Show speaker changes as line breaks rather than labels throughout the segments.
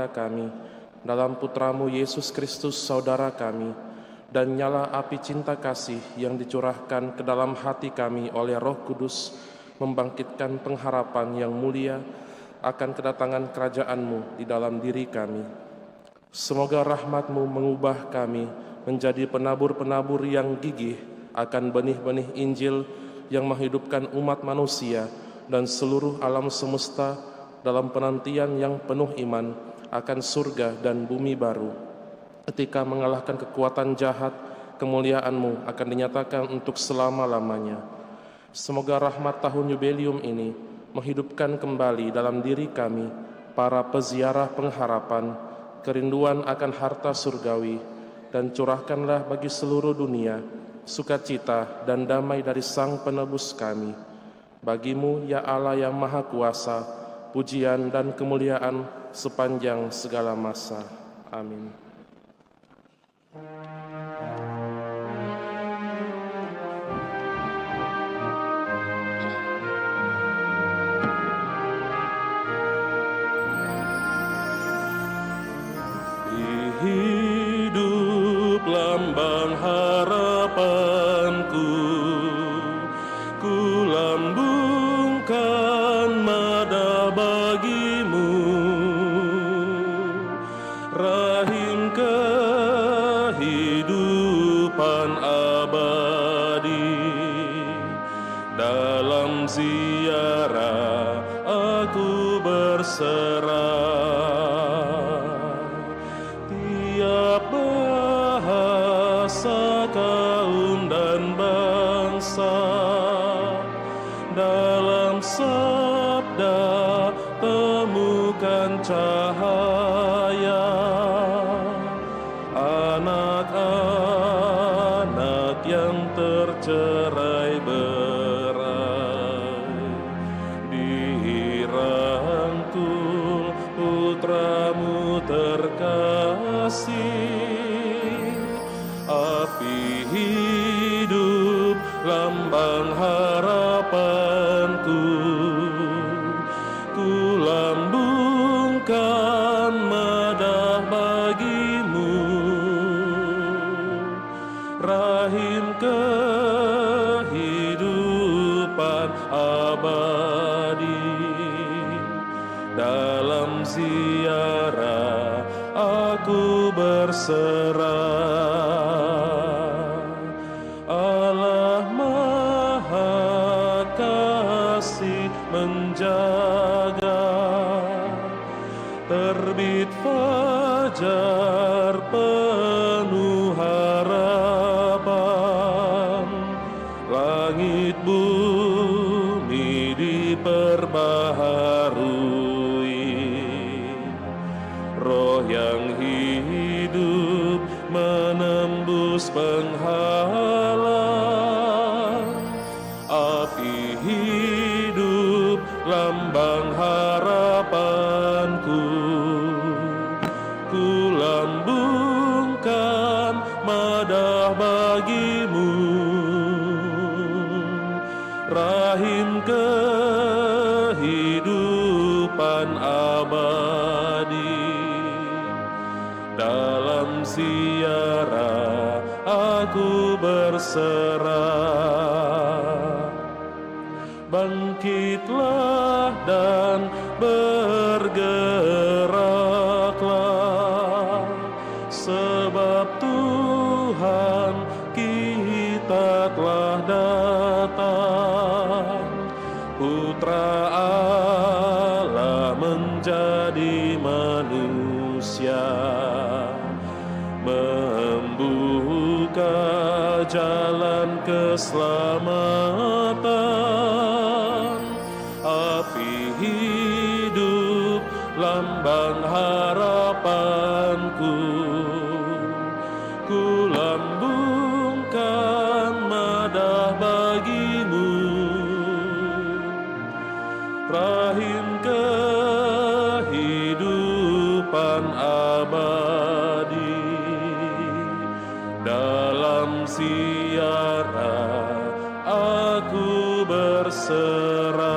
kami dalam Putramu Yesus Kristus Saudara kami, dan nyala api cinta kasih yang dicurahkan ke dalam hati kami oleh Roh Kudus membangkitkan pengharapan yang mulia akan kedatangan kerajaan-Mu di dalam diri kami. Semoga rahmat-Mu mengubah kami menjadi penabur-penabur yang gigih akan benih-benih Injil yang menghidupkan umat manusia dan seluruh alam semesta dalam penantian yang penuh iman akan surga dan bumi baru. Ketika mengalahkan kekuatan jahat, kemuliaan-Mu akan dinyatakan untuk selama-lamanya. Semoga rahmat tahun jubileum ini menghidupkan kembali dalam diri kami, para peziarah pengharapan, kerinduan akan harta surgawi, dan curahkanlah bagi seluruh dunia sukacita dan damai dari Sang Penebus kami. Bagi-Mu, ya Allah yang Maha Kuasa, pujian dan kemuliaan sepanjang segala masa. Amin. Hidup lambang harapanku, ku lambungkan mada bagi-Mu, rahim kehidupan abadi. Dalam ziarah aku berserah, tiap bahasa, kaum dan bangsa, dalam sabda temukan cahaya. Anak-anak yang tercerai berai dirangkul Putra-Mu terkasih. Api hidup lambang harapanku, ku lambungkan madah bagi-Mu, rahim kehidupan abadi. Dalam ziarah aku berserah, Allah Maha Kasih menjaga. Terbit fajar penuh harapan, langit bumi diperbaharui. Roh yang hidup menembus penghalang, api hidup lambang harapanku, ku lambungkan madah bagi-Mu, rahim kehidupan abadi. Dalam ziarah aku berserah, bangkitlah dan bergeraklah, sebab Tuhan kita telah datang. Putra Allah menjadi manusia, membuka jalan keselamatan. Api hidup lambang harapanku, ku lambungkan madah bagi-Mu, rahim kehidupan abadi. Dalam ziarah aku berserah.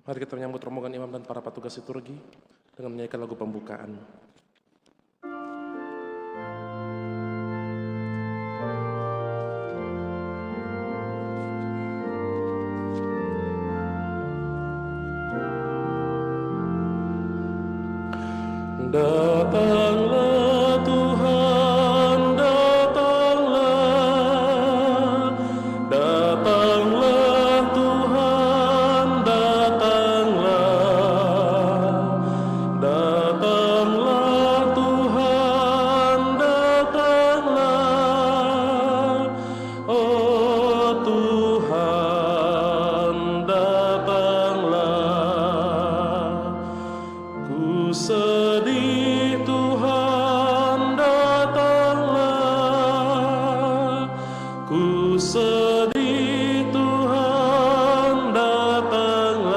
Mari kita menyambut rombongan imam dan para petugas liturgi dengan menyanyikan lagu pembukaan. Datanglah Tuhan, datanglah, datanglah Tuhan, datanglah, datanglah Tuhan, datanglah, oh Tuhan, datanglah, ku sedih Tuhan, datanglah, ku sedih Tuhan, datanglah,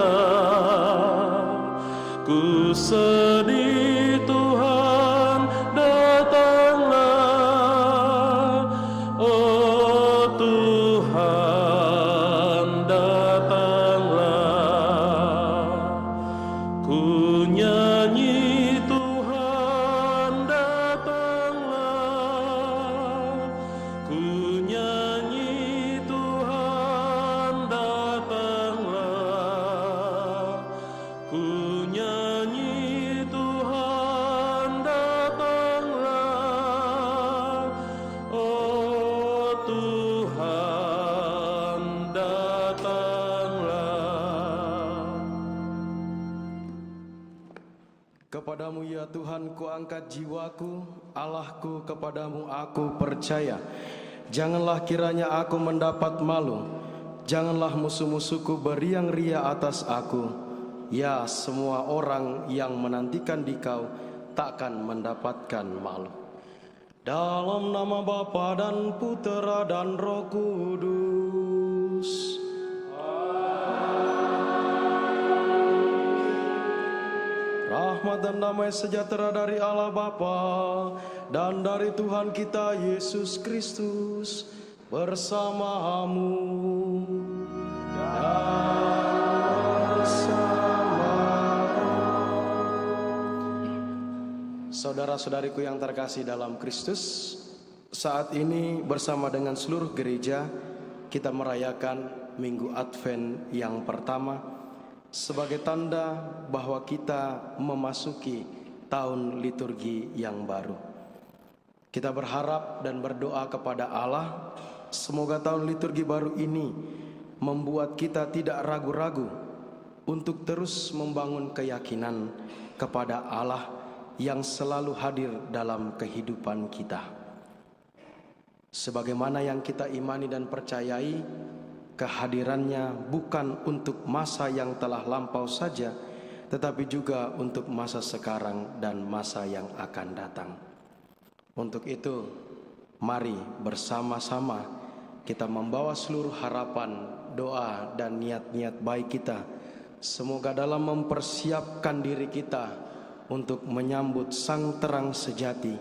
ku sedih Tuhan, datanglah, oh Tuhan, datanglah, ku nyanyi Tuhan, datanglah, ku nyanyi Tuhan, datanglah, ku nyanyi Tuhan, datanglah, oh Tuhan, datanglah.
Kepadamu ya Tuhan kuangkat jiwaku, Allahku kepadamu aku percaya. Janganlah kiranya aku mendapat malu, janganlah musuh-musuhku beriang ria atas aku. Ya, semua orang yang menantikan Dikau takkan mendapatkan malu. Dalam nama Bapa dan Putera dan Roh Kudus. Rahmat dan damai sejahtera dari Allah Bapa dan dari Tuhan kita Yesus Kristus bersamamu dan bersamamu. Saudara-saudariku yang terkasih dalam Kristus, saat ini bersama dengan seluruh gereja kita merayakan Minggu Advent yang pertama sebagai tanda bahwa kita memasuki tahun liturgi yang baru. Kita berharap dan berdoa kepada Allah, semoga tahun liturgi baru ini membuat kita tidak ragu-ragu untuk terus membangun keyakinan kepada Allah yang selalu hadir dalam kehidupan kita. Sebagaimana yang kita imani dan percayai, kehadirannya bukan untuk masa yang telah lampau saja, tetapi juga untuk masa sekarang dan masa yang akan datang. Untuk itu, mari bersama-sama kita membawa seluruh harapan, doa, dan niat-niat baik kita. Semoga dalam mempersiapkan diri kita untuk menyambut sang terang sejati,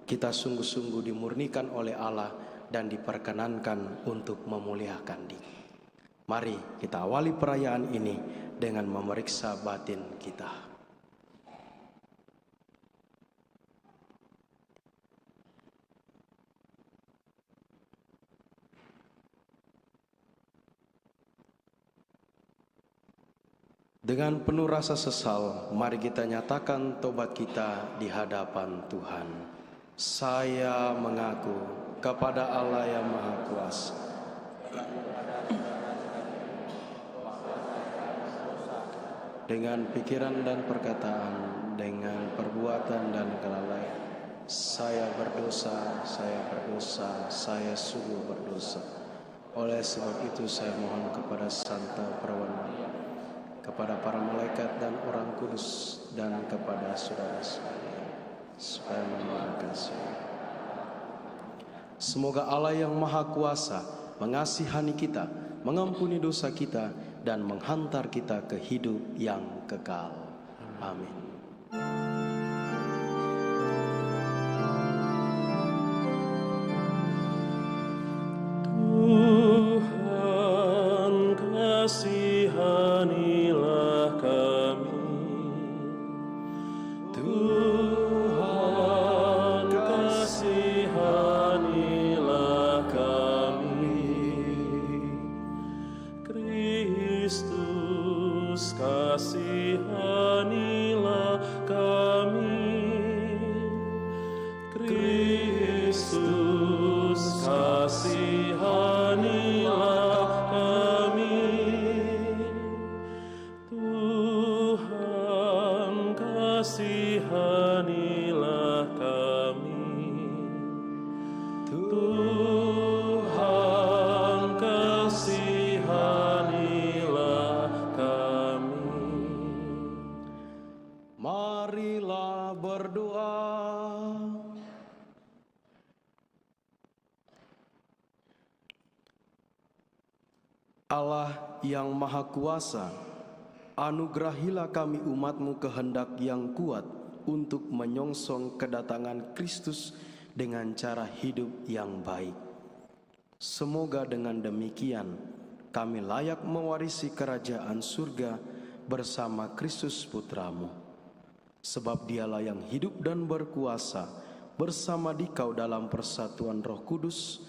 kita sungguh-sungguh dimurnikan oleh Allah dan diperkenankan untuk memuliakan Dia. Mari kita awali perayaan ini dengan memeriksa batin kita. Dengan penuh rasa sesal, mari kita nyatakan tobat kita di hadapan Tuhan. Saya mengaku kepada Allah yang Maha Kuasa, dengan pikiran dan perkataan, dengan perbuatan dan kelalaian, saya berdosa, saya sungguh berdosa. Oleh sebab itu saya mohon kepada Santa Perwana, kepada para malaikat dan orang kudus, dan kepada saudara sekalian, supaya memaafkan saya. Semoga Allah yang Maha Kuasa mengasihani kita, mengampuni dosa kita, dan menghantar kita ke hidup yang kekal. Amin.
Tuhan kasihanilah kasihanilah kami. Tuhan, kasihanilah kami. Tuhan, kasihanilah kami.
Marilah berdoa. Allah yang Maha Kuasa, anugerahilah kami umat-Mu kehendak yang kuat untuk menyongsong kedatangan Kristus dengan cara hidup yang baik. Semoga dengan demikian kami layak mewarisi kerajaan surga bersama Kristus Putra-Mu. Sebab Dialah yang hidup dan berkuasa bersama Dikau dalam persatuan Roh Kudus,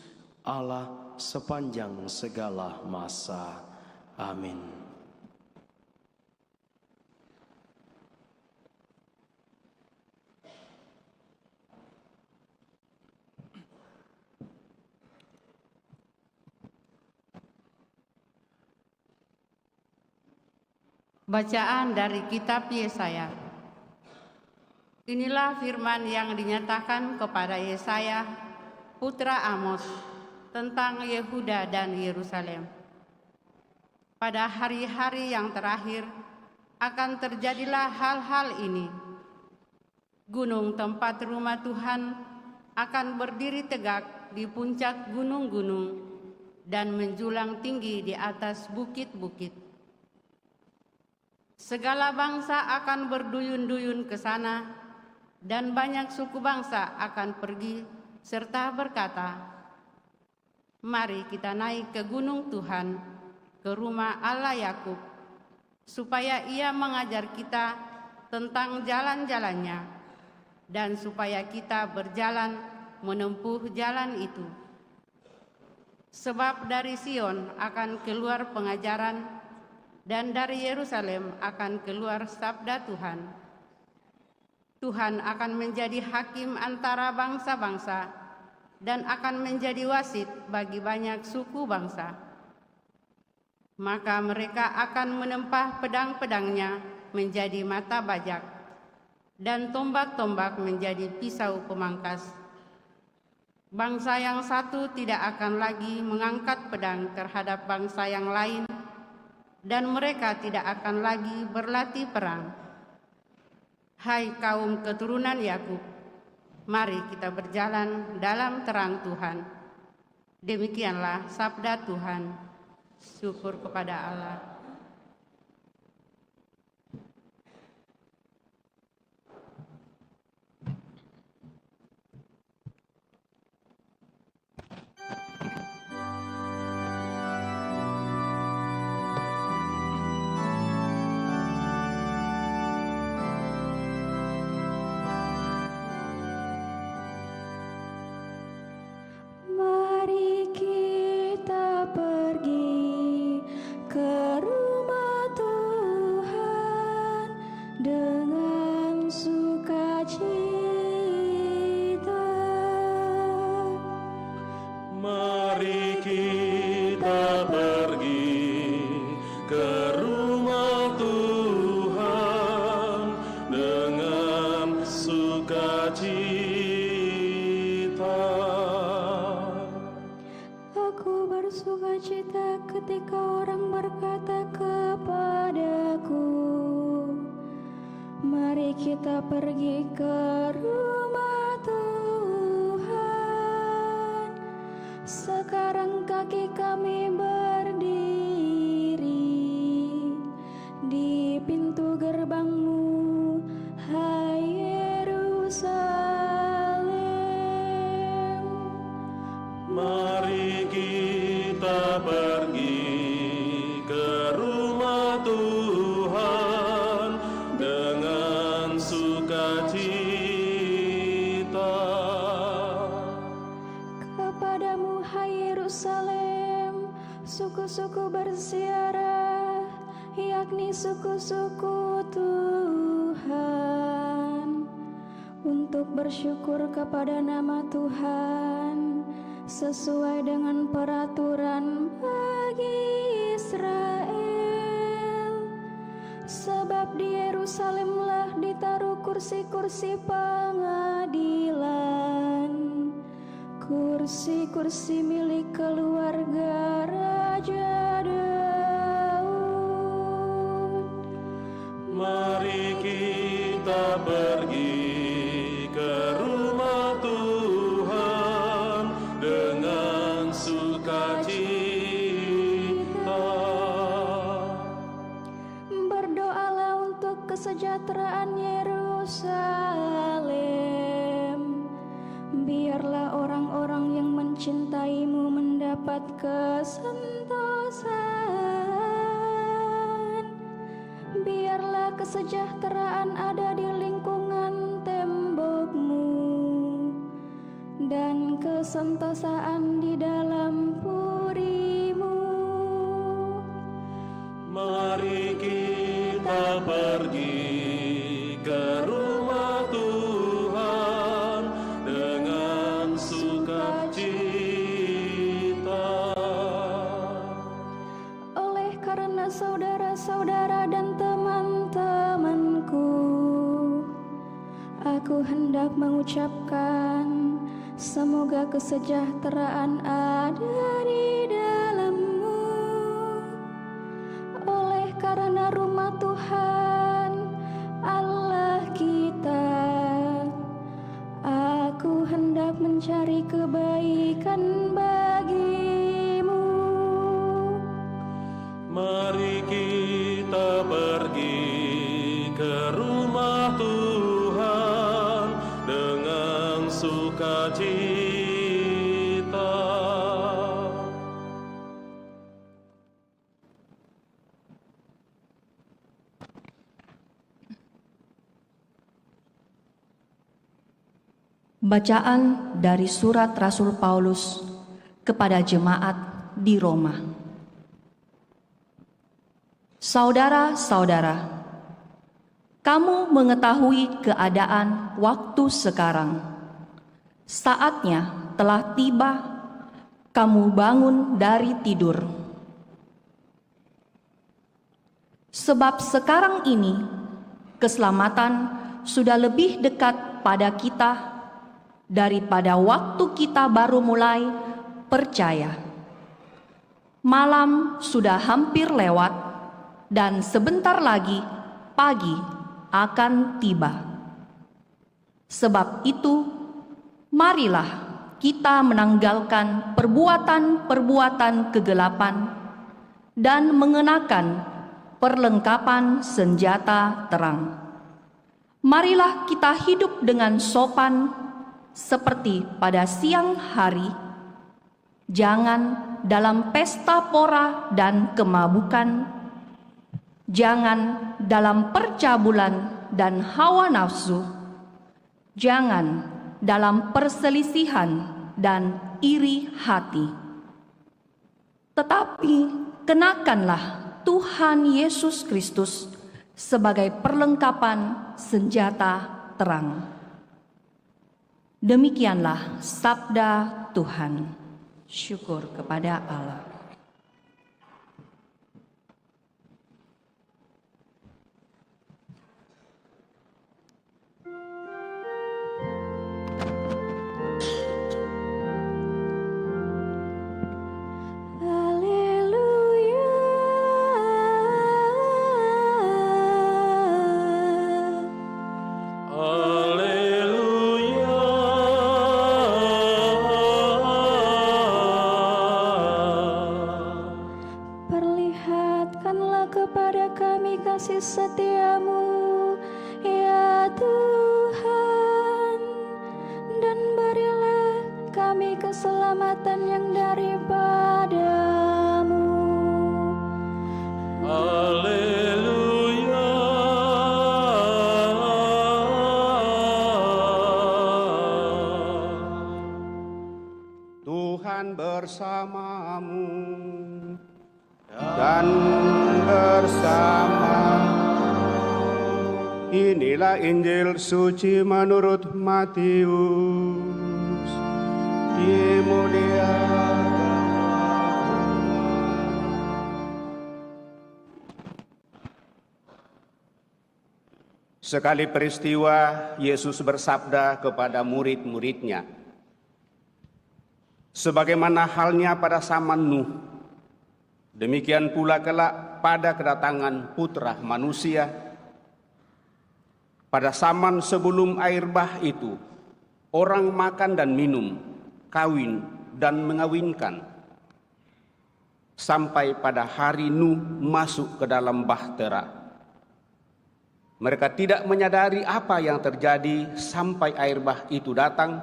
Allah sepanjang segala masa. Amin.
Bacaan dari kitab Yesaya. Inilah firman yang dinyatakan kepada Yesaya, putra Amos, tentang Yehuda dan Yerusalem. Pada hari-hari yang terakhir akan terjadilah hal-hal ini. Gunung tempat rumah Tuhan akan berdiri tegak di puncak gunung-gunung dan menjulang tinggi di atas bukit-bukit. Segala bangsa akan berduyun-duyun ke sana, dan banyak suku bangsa akan pergi serta berkata, "Mari kita naik ke gunung Tuhan, ke rumah Allah Yakub, supaya Ia mengajar kita tentang jalan-jalannya, dan supaya kita berjalan menempuh jalan itu. Sebab dari Sion akan keluar pengajaran, dan dari Yerusalem akan keluar sabda Tuhan. Tuhan akan menjadi hakim antara bangsa-bangsa, dan akan menjadi wasit bagi banyak suku bangsa. Maka mereka akan menempah pedang-pedangnya menjadi mata bajak, dan tombak-tombak menjadi pisau pemangkas. Bangsa yang satu tidak akan lagi mengangkat pedang terhadap bangsa yang lain, dan mereka tidak akan lagi berlatih perang. Hai kaum keturunan Yakub, mari kita berjalan dalam terang Tuhan." Demikianlah sabda Tuhan. Syukur kepada Allah.
Mari kita pergi ke rumah Tuhan dengan sukacita.
Mari kita pergi ke rumah Tuhan dengan sukacita.
Aku bersukacita ketika orang berkata kepadaku, "Mari kita pergi ke rumah Tuhan." Sekarang kaki kami berdiri di pintu gerbang-Mu, hai Yerusalem.
Mari kita pergi ke rumah Tuhan dengan sukacita.
Kepadamu, hai Yerusalem, suku-suku berziarah, yakni suku-suku Tuhan, untuk bersyukur kepada nama Tuhan sesuai dengan peraturan bagi Israel. Sebab di Yerusalemlah ditaruh kursi-kursi pengadilan, kursi-kursi milik keluarga Raja Daud.
Mari kita pergi ke rumah Tuhan dengan sukacita.
Berdoalah untuk kesejahteraan Yerusalem. Biarlah orang-orang yang mencintaimu mendapat kesentosan. Biarlah kesejahteraan ada di lingkungan tembokmu dan kesentosaan di dalam purimu.
Mari kita pergi ke rumah Tuhan dengan sukacita.
Oleh karena saudara-saudara dan teman-temanku, aku hendak mengucapkan semoga kesejahteraan ada di dalammu. Oleh karena rumah Tuhan Allah kita, aku hendak mencari kebaikan bagimu.
Mari kita pergi ke rumah Tuhan dengan sukacita.
Bacaan dari surat Rasul Paulus kepada jemaat di Roma. Saudara-saudara, kamu mengetahui keadaan waktu sekarang. Saatnya telah tiba, kamu bangun dari tidur. Sebab sekarang ini keselamatan sudah lebih dekat pada kita daripada waktu kita baru mulai percaya. Malam sudah hampir lewat dan sebentar lagi pagi akan tiba. Sebab itu, marilah kita menanggalkan perbuatan-perbuatan kegelapan dan mengenakan perlengkapan senjata terang. Marilah kita hidup dengan sopan seperti pada siang hari, jangan dalam pesta pora dan kemabukan, jangan dalam percabulan dan hawa nafsu, jangan dalam perselisihan dan iri hati. Tetapi kenakanlah Tuhan Yesus Kristus sebagai perlengkapan senjata terang. Demikianlah sabda Tuhan. Syukur kepada Allah.
kasih setiamu, ya Tuhan, dan berilah kami keselamatan yang daripadamu.
Haleluya.
Tuhan bersamamu dan bersama. Inilah Injil suci menurut Matius. Dimuliakan Sekali peristiwa, Yesus bersabda kepada murid-muridnya, sebagaimana halnya pada zaman Nuh, demikian pula kelak pada kedatangan Putra Manusia. Pada zaman sebelum air bah itu, orang makan dan minum, kawin dan mengawinkan, sampai pada hari Nuh masuk ke dalam bahtera. Mereka tidak menyadari apa yang terjadi sampai air bah itu datang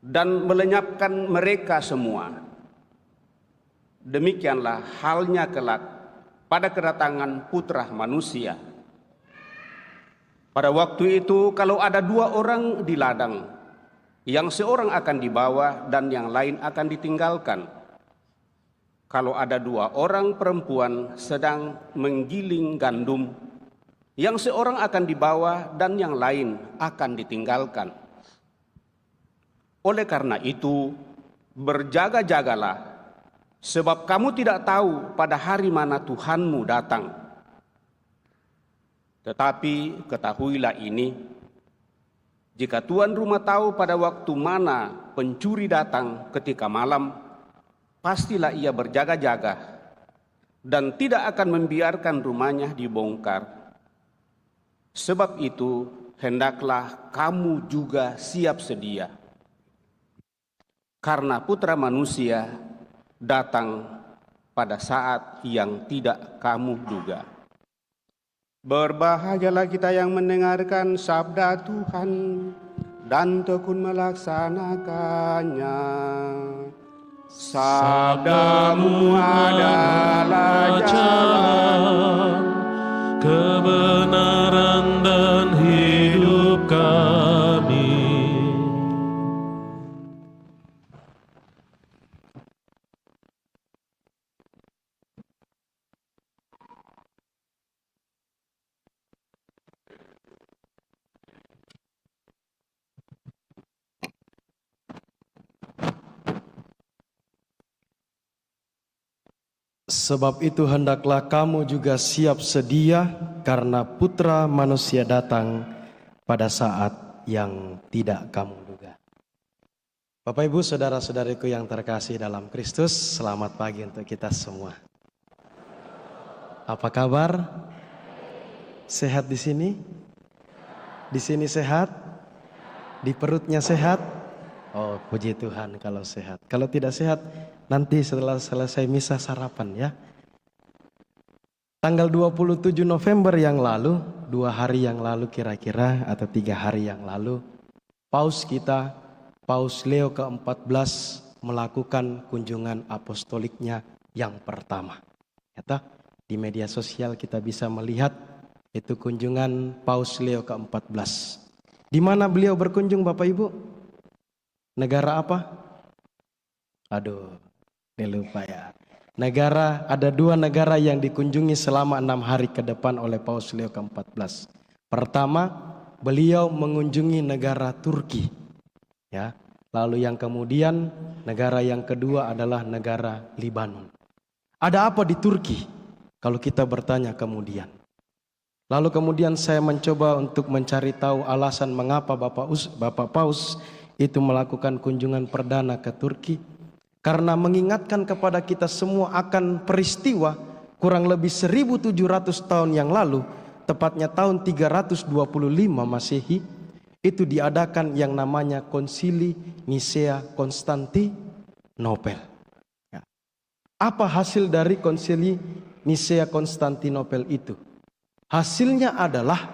dan melenyapkan mereka semua. Demikianlah halnya kelak pada kedatangan Putra Manusia. Pada waktu itu, kalau ada 2 orang di ladang, yang seorang akan dibawa dan yang lain akan ditinggalkan. Kalau ada 2 orang perempuan sedang menggiling gandum, yang seorang akan dibawa dan yang lain akan ditinggalkan. Oleh karena itu, berjaga-jagalah, sebab kamu tidak tahu pada hari mana Tuhanmu datang. Tetapi ketahuilah ini, jika tuan rumah tahu pada waktu mana pencuri datang ketika malam, pastilah ia berjaga-jaga dan tidak akan membiarkan rumahnya dibongkar. Sebab itu, hendaklah kamu juga siap sedia, karena Putra Manusia datang pada saat yang tidak kamu duga. Berbahagialah kita yang mendengarkan sabda Tuhan dan tekun melaksanakannya. Sabdamu adalah jalan,
kebenaran dan hidup kami.
Sebab itu hendaklah kamu juga siap sedia, karena Putra Manusia datang pada saat yang tidak kamu duga. Bapak Ibu, saudara-saudariku yang terkasih dalam Kristus, selamat pagi untuk kita semua. Apa kabar? Sehat di sini? Di sini sehat? Di perutnya sehat? Oh, puji Tuhan kalau sehat. Kalau tidak sehat, nanti setelah selesai misa sarapan ya. Tanggal 27 November yang lalu, 2 hari yang lalu kira-kira, atau 3 hari yang lalu, Paus kita, Paus Leo ke-14 melakukan kunjungan apostoliknya yang pertama. Ya, di media sosial kita bisa melihat itu kunjungan Paus Leo ke-14. Di mana beliau berkunjung Bapak Ibu? Negara apa? Aduh, ini lupa ya. Ada 2 negara yang dikunjungi selama 6 hari ke depan oleh Paus Leo ke-14. Pertama, beliau mengunjungi negara Turki. Ya. Lalu yang kemudian, negara yang kedua adalah negara Libanon. Ada apa di Turki? Kalau kita bertanya kemudian. Lalu kemudian saya mencoba untuk mencari tahu alasan mengapa Bapak Paus itu melakukan kunjungan perdana ke Turki. Karena mengingatkan kepada kita semua akan peristiwa kurang lebih 1700 tahun yang lalu, tepatnya tahun 325 Masehi, itu diadakan yang namanya Konsili Nisea Konstantinopel. Ya. Apa hasil dari Konsili Nisea Konstantinopel itu? Hasilnya adalah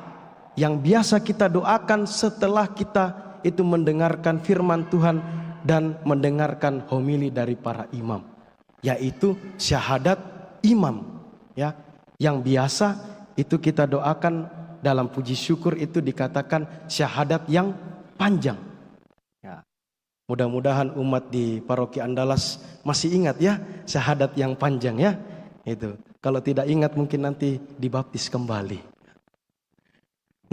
yang biasa kita doakan setelah kita itu mendengarkan firman Tuhan dan mendengarkan homili dari para imam, yaitu syahadat imam, ya. Yang biasa itu kita doakan dalam puji syukur itu dikatakan syahadat yang panjang. Ya. Mudah-mudahan umat di Paroki Andalas masih ingat ya syahadat yang panjang ya. Itu. Kalau tidak ingat mungkin nanti dibaptis kembali.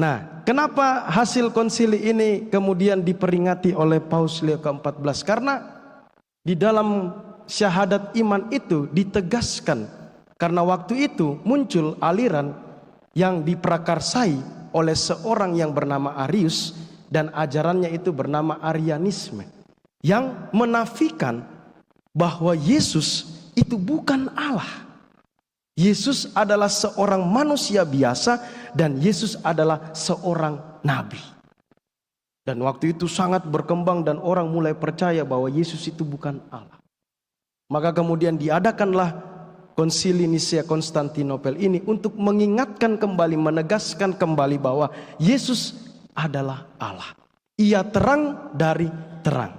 Nah, kenapa hasil konsili ini kemudian diperingati oleh Paus Leo ke-14? Karena di dalam syahadat iman itu ditegaskan, karena waktu itu muncul aliran yang diprakarsai oleh seorang yang bernama Arius, dan ajarannya itu bernama Arianisme, yang menafikan bahwa Yesus itu bukan Allah. Yesus adalah seorang manusia biasa dan Yesus adalah seorang nabi. Dan waktu itu sangat berkembang dan orang mulai percaya bahwa Yesus itu bukan Allah. Maka kemudian diadakanlah Konsili Nisea Konstantinopel ini untuk mengingatkan kembali, menegaskan kembali bahwa Yesus adalah Allah. Ia terang dari terang.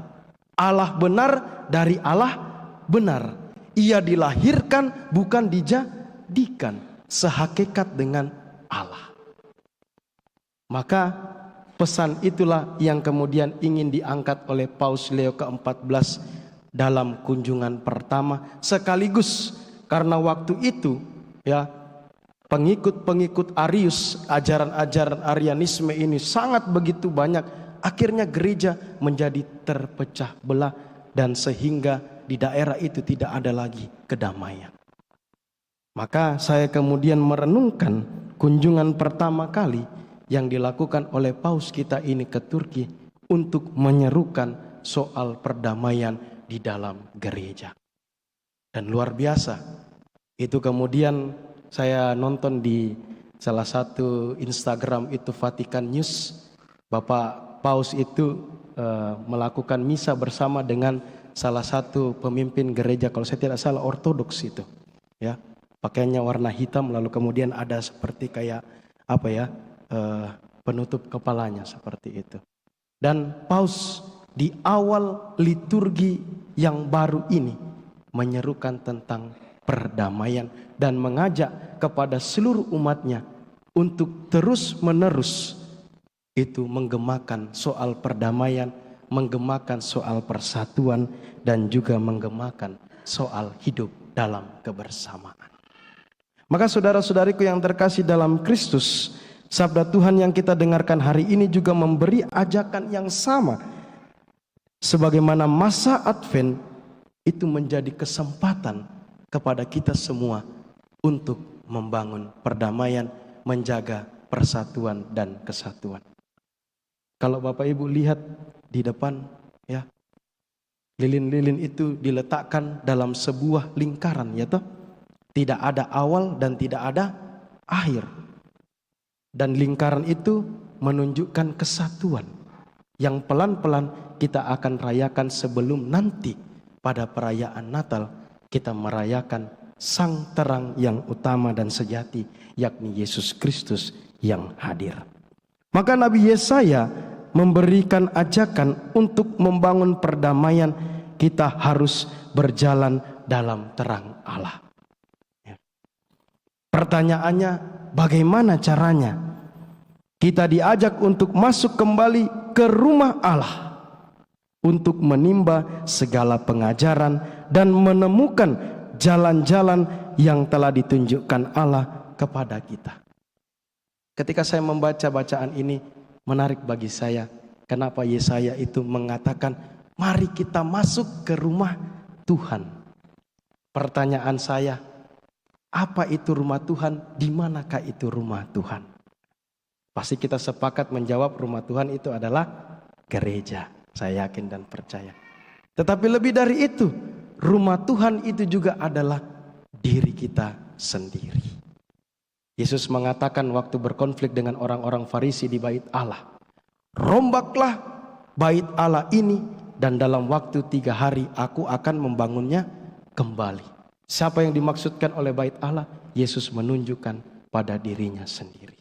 Allah benar dari Allah benar. Ia dilahirkan bukan dijadikan, sehakikat dengan Allah. Maka pesan itulah yang kemudian ingin diangkat oleh Paus Leo ke-14 dalam kunjungan pertama, sekaligus karena waktu itu ya pengikut-pengikut Arius, ajaran-ajaran Arianisme ini sangat begitu banyak, akhirnya gereja menjadi terpecah belah dan sehingga di daerah itu tidak ada lagi kedamaian. Maka saya kemudian merenungkan kunjungan pertama kali yang dilakukan oleh Paus kita ini ke Turki untuk menyerukan soal perdamaian di dalam gereja. Dan luar biasa, itu kemudian saya nonton di salah satu Instagram itu Vatikan News, Bapak Paus itu melakukan misa bersama dengan salah satu pemimpin gereja, kalau saya tidak salah Ortodoks itu, ya, pakaiannya warna hitam, lalu kemudian ada seperti kayak apa ya, penutup kepalanya seperti itu. Dan Paus di awal liturgi yang baru ini menyerukan tentang perdamaian dan mengajak kepada seluruh umatnya untuk terus-menerus itu menggemakan soal perdamaian, menggemakan soal persatuan, dan juga menggemakan soal hidup dalam kebersamaan. Maka saudara-saudariku yang terkasih dalam Kristus, sabda Tuhan yang kita dengarkan hari ini juga memberi ajakan yang sama. Sebagaimana masa Advent itu menjadi kesempatan kepada kita semua untuk membangun perdamaian, menjaga persatuan dan kesatuan. Kalau Bapak Ibu lihat di depan ya, lilin-lilin itu diletakkan dalam sebuah lingkaran, ya toh? Tidak ada awal dan tidak ada akhir. Dan lingkaran itu menunjukkan kesatuan yang pelan-pelan kita akan rayakan sebelum nanti pada perayaan Natal kita merayakan sang terang yang utama dan sejati, yakni Yesus Kristus yang hadir. Maka Nabi Yesaya memberikan ajakan untuk membangun perdamaian, kita harus berjalan dalam terang Allah. Pertanyaannya, bagaimana caranya? Kita diajak untuk masuk kembali ke rumah Allah, untuk menimba segala pengajaran dan menemukan jalan-jalan yang telah ditunjukkan Allah kepada kita. Ketika saya membaca bacaan ini, menarik bagi saya, kenapa Yesaya itu mengatakan, mari kita masuk ke rumah Tuhan. Pertanyaan saya, apa itu rumah Tuhan? Di manakah itu rumah Tuhan? Pasti kita sepakat menjawab rumah Tuhan itu adalah gereja. Saya yakin dan percaya. Tetapi lebih dari itu, rumah Tuhan itu juga adalah diri kita sendiri. Yesus mengatakan waktu berkonflik dengan orang-orang Farisi di bait Allah, rombaklah bait Allah ini dan dalam waktu 3 hari aku akan membangunnya kembali. Siapa yang dimaksudkan oleh bait Allah? Yesus menunjukkan pada dirinya sendiri.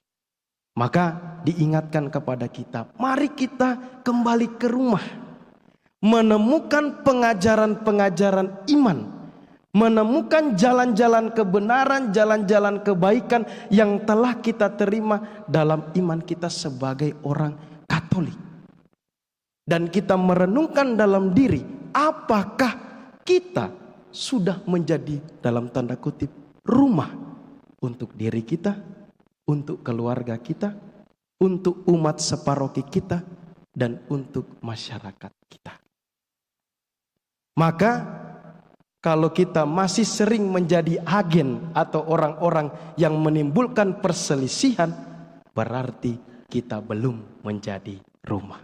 Maka diingatkan kepada kita, mari kita kembali ke rumah, menemukan pengajaran-pengajaran iman, menemukan jalan-jalan kebenaran, jalan-jalan kebaikan yang telah kita terima dalam iman kita sebagai orang Katolik. Dan kita merenungkan dalam diri, apakah kita sudah menjadi dalam tanda kutip rumah untuk diri kita, untuk keluarga kita, untuk umat separoki kita, dan untuk masyarakat kita. Maka kalau kita masih sering menjadi agen atau orang-orang yang menimbulkan perselisihan, berarti kita belum menjadi rumah.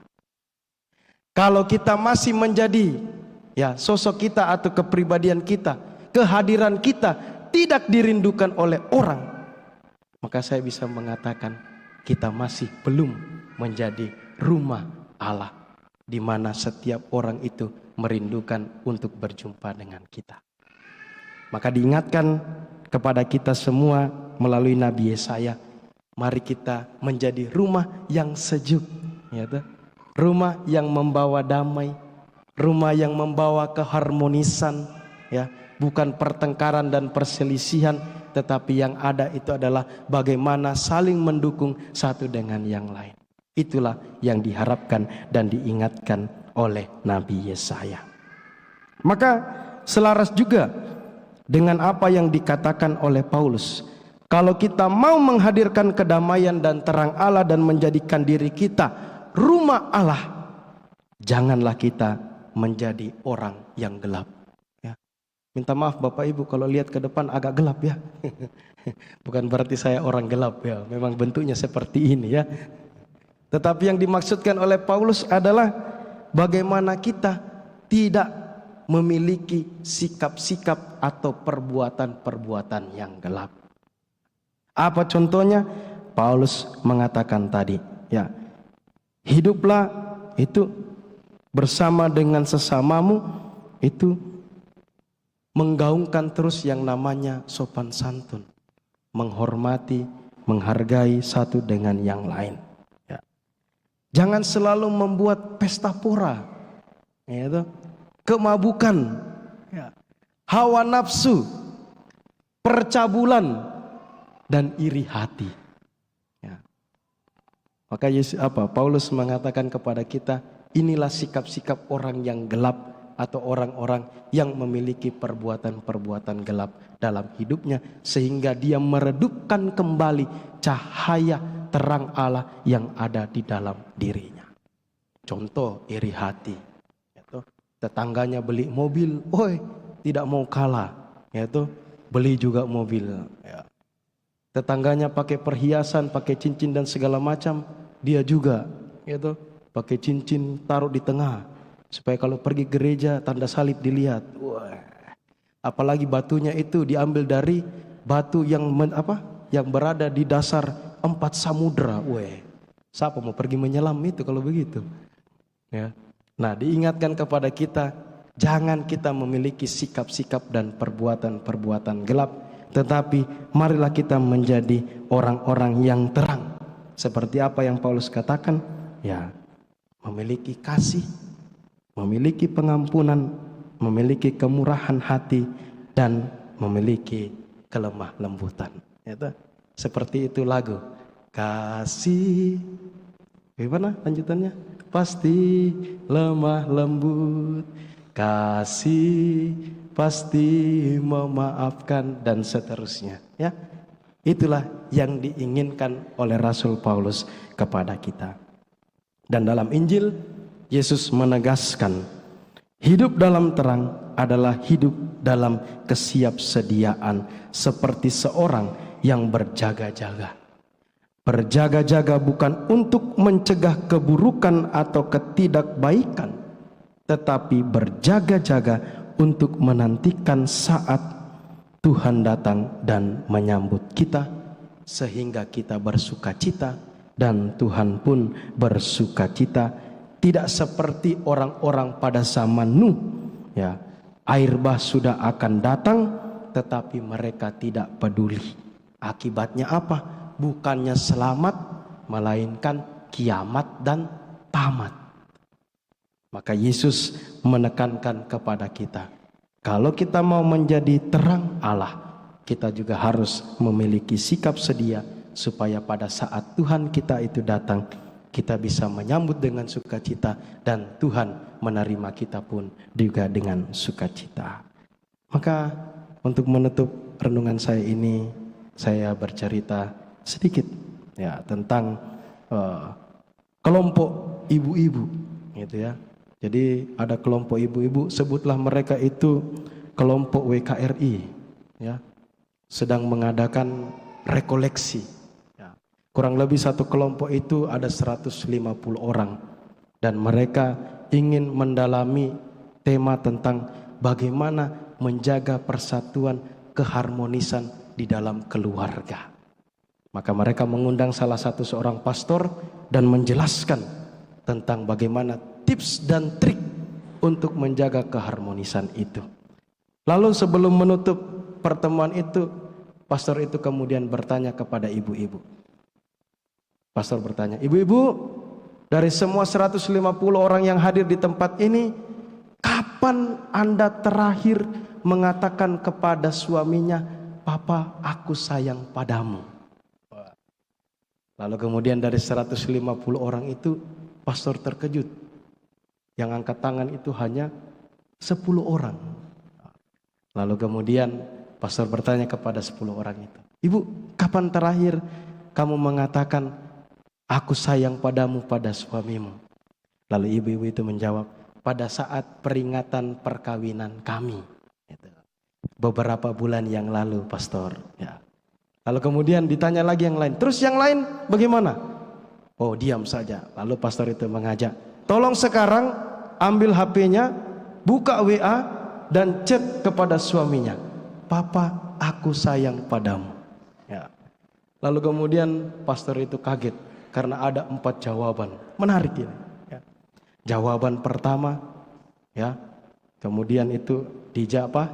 Kalau kita masih menjadi sosok kita atau kepribadian kita, kehadiran kita tidak dirindukan oleh orang, maka saya bisa mengatakan kita masih belum menjadi rumah Allah, di mana setiap orang itu merindukan untuk berjumpa dengan kita. Maka diingatkan kepada kita semua melalui Nabi Yesaya, mari kita menjadi rumah yang sejuk, rumah yang membawa damai, rumah yang membawa keharmonisan, bukan pertengkaran dan perselisihan, tetapi yang ada itu adalah bagaimana saling mendukung satu dengan yang lain. Itulah yang diharapkan dan diingatkan oleh Nabi Yesaya. Maka selaras juga dengan apa yang dikatakan oleh Paulus, kalau kita mau menghadirkan kedamaian dan terang Allah dan menjadikan diri kita rumah Allah, janganlah kita menjadi orang yang gelap. Minta maaf Bapak Ibu kalau lihat ke depan agak gelap ya. Bukan berarti saya orang gelap ya, memang bentuknya seperti ini ya. Tetapi yang dimaksudkan oleh Paulus adalah bagaimana kita tidak memiliki sikap-sikap atau perbuatan-perbuatan yang gelap. Apa contohnya? Paulus mengatakan tadi, hiduplah itu bersama dengan sesamamu, itu menggaungkan terus yang namanya sopan santun, menghormati, menghargai satu dengan yang lain. Jangan selalu membuat pesta pora, kemabukan, hawa nafsu, percabulan, dan iri hati. Maka Paulus mengatakan kepada kita, inilah sikap-sikap orang yang gelap atau orang-orang yang memiliki perbuatan-perbuatan gelap dalam hidupnya, sehingga dia meredupkan kembali cahaya terang Allah yang ada di dalam dirinya. Contoh iri hati, tetangganya beli mobil, tidak mau kalah, beli juga mobil. Tetangganya pakai perhiasan, pakai cincin dan segala macam, dia juga pakai cincin taruh di tengah, supaya kalau pergi gereja tanda salib dilihat. Apalagi batunya itu diambil dari batu yang berada di dasar 4 samudra. Siapa mau pergi menyelam itu kalau begitu? Nah, diingatkan kepada kita, jangan kita memiliki sikap-sikap dan perbuatan-perbuatan gelap, tetapi marilah kita menjadi orang-orang yang terang. Seperti apa yang Paulus katakan, memiliki kasih, memiliki pengampunan, memiliki kemurahan hati, dan memiliki kelemah lembutan. Seperti itu lagu, kasih, gimana lanjutannya? Pasti lemah lembut, kasih pasti memaafkan, dan seterusnya. Itulah yang diinginkan oleh Rasul Paulus kepada kita. Dan dalam Injil, Yesus menegaskan, hidup dalam terang adalah hidup dalam kesiapsediaan, seperti seorang yang berjaga-jaga. Berjaga-jaga bukan untuk mencegah keburukan atau ketidakbaikan, tetapi berjaga-jaga untuk menantikan saat Tuhan datang dan menyambut kita, sehingga kita bersukacita dan Tuhan pun bersukacita. Tidak seperti orang-orang pada zaman Nuh, air bah sudah akan datang, tetapi mereka tidak peduli. Akibatnya apa? Bukannya selamat, melainkan kiamat dan tamat. Maka Yesus menekankan kepada kita, kalau kita mau menjadi terang Allah, kita juga harus memiliki sikap sedia, supaya pada saat Tuhan kita itu datang, kita bisa menyambut dengan sukacita, dan Tuhan menerima kita pun juga dengan sukacita. Maka untuk menutup renungan saya ini, saya bercerita sedikit tentang kelompok ibu-ibu, Jadi ada kelompok ibu-ibu, sebutlah mereka itu kelompok WKRI, sedang mengadakan rekoleksi. Kurang lebih satu kelompok itu ada 150 orang. Dan mereka ingin mendalami tema tentang bagaimana menjaga persatuan, keharmonisan di dalam keluarga. Maka mereka mengundang salah satu seorang pastor dan menjelaskan tentang bagaimana tips dan trik untuk menjaga keharmonisan itu. Lalu sebelum menutup pertemuan itu, pastor itu kemudian bertanya kepada ibu-ibu. Pastor bertanya, ibu-ibu, dari semua 150 orang yang hadir di tempat ini, kapan Anda terakhir mengatakan kepada suaminya, "Papa, aku sayang padamu"? Lalu kemudian dari 150 orang itu, pastor terkejut. Yang angkat tangan itu hanya 10 orang. Lalu kemudian pastor bertanya kepada 10 orang itu, "Ibu, kapan terakhir kamu mengatakan, 'Aku sayang padamu' pada suamimu?" Lalu ibu-ibu itu menjawab, "Pada saat peringatan perkawinan kami." Beberapa bulan yang lalu, pastor. Ya. Lalu kemudian ditanya lagi yang lain. "Terus yang lain bagaimana?" Oh, diam saja. Lalu pastor itu mengajak, "Tolong sekarang ambil HP-nya, buka WA dan chat kepada suaminya, 'Papa, aku sayang padamu.'" Ya. Lalu kemudian pastor itu kaget karena ada 4 jawaban. Menarik ini. Ya. Jawaban pertama, ya, kemudian itu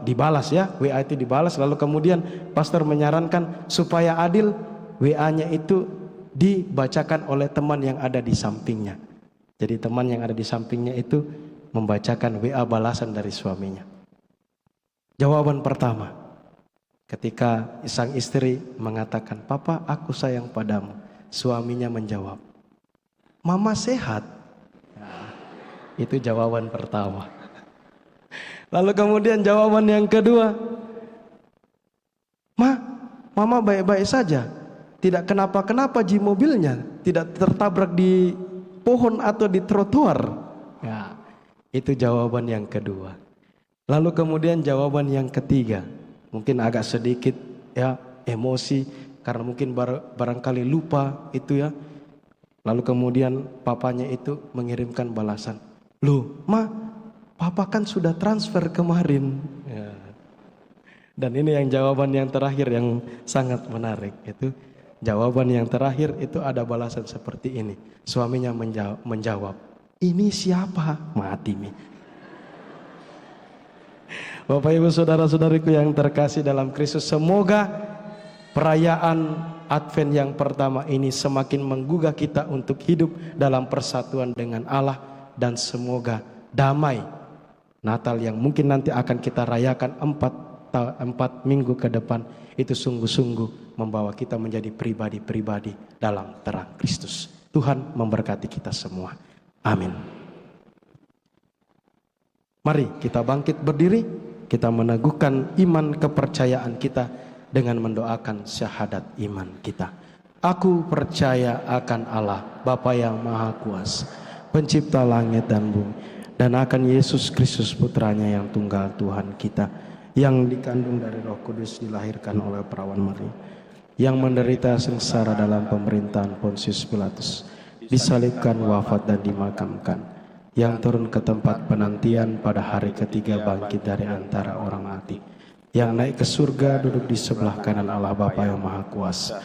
dibalas ya, WA itu dibalas. Lalu kemudian pastor menyarankan supaya adil, WA-nya itu dibacakan oleh teman yang ada di sampingnya. Jadi teman yang ada di sampingnya itu membacakan WA balasan dari suaminya. Jawaban pertama, ketika sang istri mengatakan, "Papa, aku sayang padamu," suaminya menjawab, "Mama sehat." Nah, itu jawaban pertama. Lalu kemudian jawaban yang kedua, "Mama baik-baik saja, tidak kenapa-kenapa di mobilnya, tidak tertabrak di pohon atau di trotoar." Ya, itu jawaban yang kedua. Lalu kemudian jawaban yang ketiga, mungkin agak sedikit ya emosi karena mungkin barangkali lupa itu ya. Lalu kemudian papanya itu mengirimkan balasan, "Loh, Papa kan sudah transfer kemarin." Ya. Dan ini yang jawaban yang terakhir yang sangat menarik. Itu jawaban yang terakhir itu ada balasan seperti ini. Suaminya menjawab, "Ini siapa?" Mati nih. Bapak Ibu saudara-saudariku yang terkasih dalam Kristus, semoga perayaan Advent yang pertama ini semakin menggugah kita untuk hidup dalam persatuan dengan Allah, dan semoga damai Natal yang mungkin nanti akan kita rayakan 4 minggu ke depan itu sungguh-sungguh membawa kita menjadi pribadi-pribadi dalam terang Kristus. Tuhan memberkati kita semua. Amin. Mari kita bangkit berdiri, kita meneguhkan iman kepercayaan kita dengan mendoakan syahadat iman kita. Aku percaya akan Allah, Bapa yang Maha Kuasa, Pencipta langit dan bumi, dan akan Yesus Kristus putranya yang tunggal Tuhan kita, yang dikandung dari Roh Kudus, dilahirkan oleh perawan Maria, yang menderita sengsara dalam pemerintahan Pontius Pilatus, disalibkan, wafat dan dimakamkan, yang turun ke tempat penantian, pada hari ketiga bangkit dari antara orang mati, yang naik ke surga, duduk di sebelah kanan Allah Bapa yang Maha Kuasa.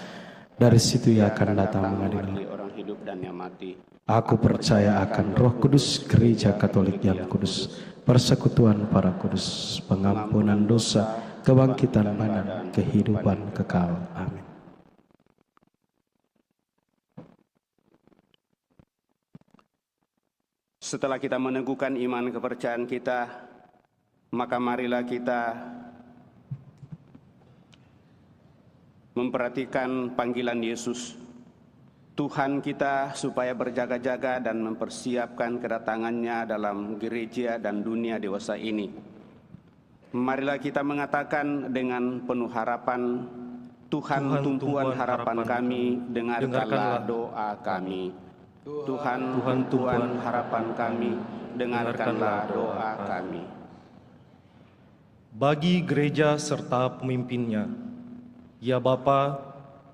Dari situ ia akan datang mengadili orang hidup dan yang mati. Aku percaya akan Roh Kudus, Gereja Katolik yang kudus, persekutuan para kudus, pengampunan dosa, kebangkitan badan, kehidupan kekal. Amin.
Setelah kita meneguhkan iman kepercayaan kita, maka marilah kita memperhatikan panggilan Yesus, Tuhan kita, supaya berjaga-jaga dan mempersiapkan kedatangannya dalam gereja dan dunia dewasa ini. Marilah kita mengatakan dengan penuh harapan, "Tuhan, tumpuan harapan kami, dengarkanlah doa kami. Tuhan, tumpuan harapan kami, dengarkanlah doa kami."
Bagi gereja serta pemimpinnya, ya Bapa,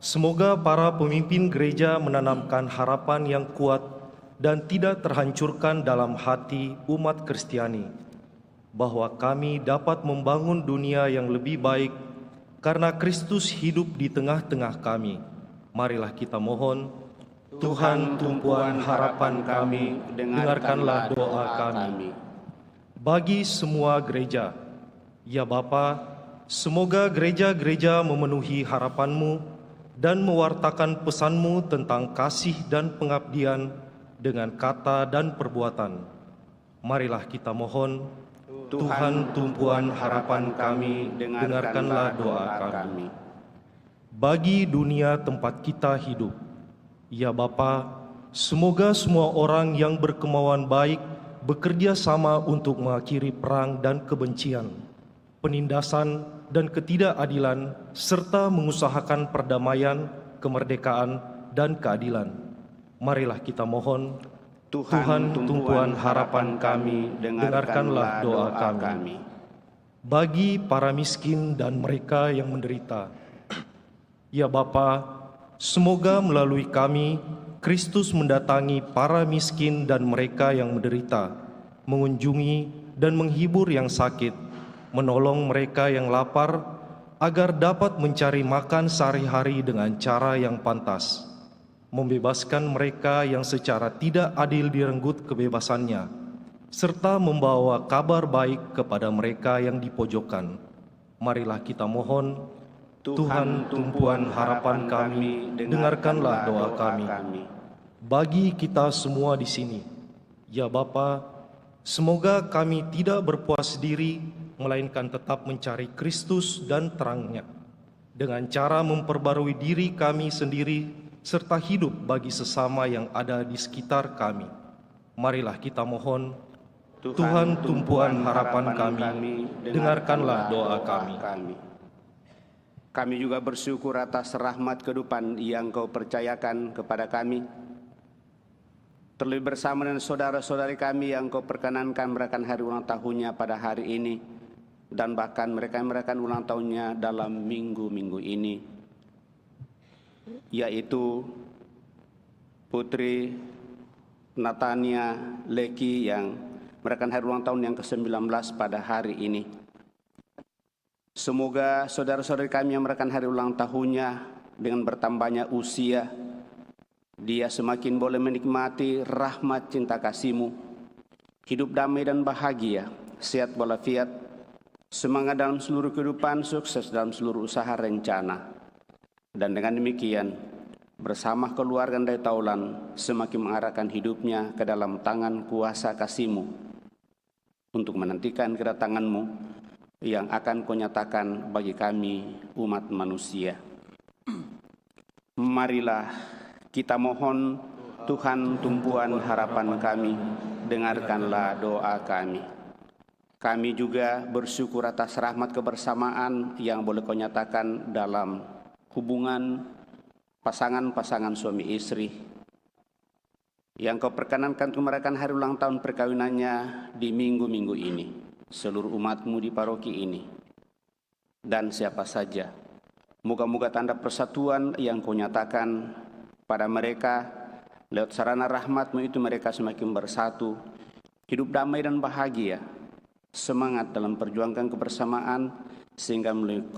Semoga para pemimpin gereja menanamkan harapan yang kuat dan tidak terhancurkan dalam hati umat Kristiani, bahwa kami dapat membangun dunia yang lebih baik karena Kristus hidup di tengah-tengah kami. Marilah kita mohon. Tuhan tumpuan harapan kami, dengarkanlah doa kami. Bagi semua gereja, ya Bapa, semoga gereja-gereja memenuhi harapan-Mu dan mewartakan pesan-Mu tentang kasih dan pengabdian dengan kata dan perbuatan. Marilah kita mohon. Tuhan tumpuan harapan kami, dengarkanlah doa kami. Bagi dunia tempat kita hidup, ya Bapa, semoga semua orang yang berkemauan baik bekerja sama untuk mengakhiri perang dan kebencian, penindasan dan ketidakadilan, serta mengusahakan perdamaian, kemerdekaan, dan keadilan. Marilah kita mohon. Tuhan tumpuan harapan kami, dengarkanlah doa kami. Bagi para miskin dan mereka yang menderita, ya Bapa, semoga melalui kami, Kristus mendatangi para miskin dan mereka yang menderita, mengunjungi dan menghibur yang sakit, menolong mereka yang lapar, agar dapat mencari makan sehari-hari dengan cara yang pantas, membebaskan mereka yang secara tidak adil direnggut kebebasannya, serta membawa kabar baik kepada mereka yang dipojokkan. Marilah kita mohon. Tuhan tumpuan harapan kami, dengarkanlah doa kami. Bagi kita semua di sini, ya Bapa, semoga kami tidak berpuas diri, melainkan tetap mencari Kristus dan terang-Nya, dengan cara memperbarui diri kami sendiri, serta hidup bagi sesama yang ada di sekitar kami. Marilah kita mohon. Tuhan tumpuan harapan kami, dengarkanlah doa kami.
Kami juga bersyukur atas rahmat kehidupan yang Kau percayakan kepada kami. Terlebih bersama dengan saudara-saudari kami yang Kau perkenankan merayakan hari ulang tahunnya pada hari ini, dan bahkan mereka merayakan ulang tahunnya dalam minggu-minggu ini, yaitu Putri Natania Leki yang merayakan hari ulang tahun yang ke-19 pada hari ini. Semoga saudara-saudari kami yang merayakan hari ulang tahunnya dengan bertambahnya usia, dia semakin boleh menikmati rahmat cinta kasih-Mu, hidup damai dan bahagia, sehat walafiat, semangat dalam seluruh kehidupan, sukses dalam seluruh usaha rencana. Dan dengan demikian, bersama keluarga dan Taulan semakin mengarahkan hidupnya ke dalam tangan kuasa kasih-Mu untuk menantikan kedatangan-Mu yang akan Kau nyatakan bagi kami umat manusia. Marilah kita mohon. Tuhan tumpuan harapan kami, dengarkanlah doa kami. Kami juga bersyukur atas rahmat kebersamaan yang boleh Kau nyatakan dalam hubungan pasangan-pasangan suami istri, yang Kau perkenankan untuk merayakan hari ulang tahun perkawinannya di minggu-minggu ini. Seluruh umat-Mu di paroki ini, dan siapa saja, moga-moga tanda persatuan yang Kau nyatakan pada mereka lewat sarana rahmat-Mu itu, mereka semakin bersatu, hidup damai dan bahagia, semangat dalam perjuangan kebersamaan, sehingga melalui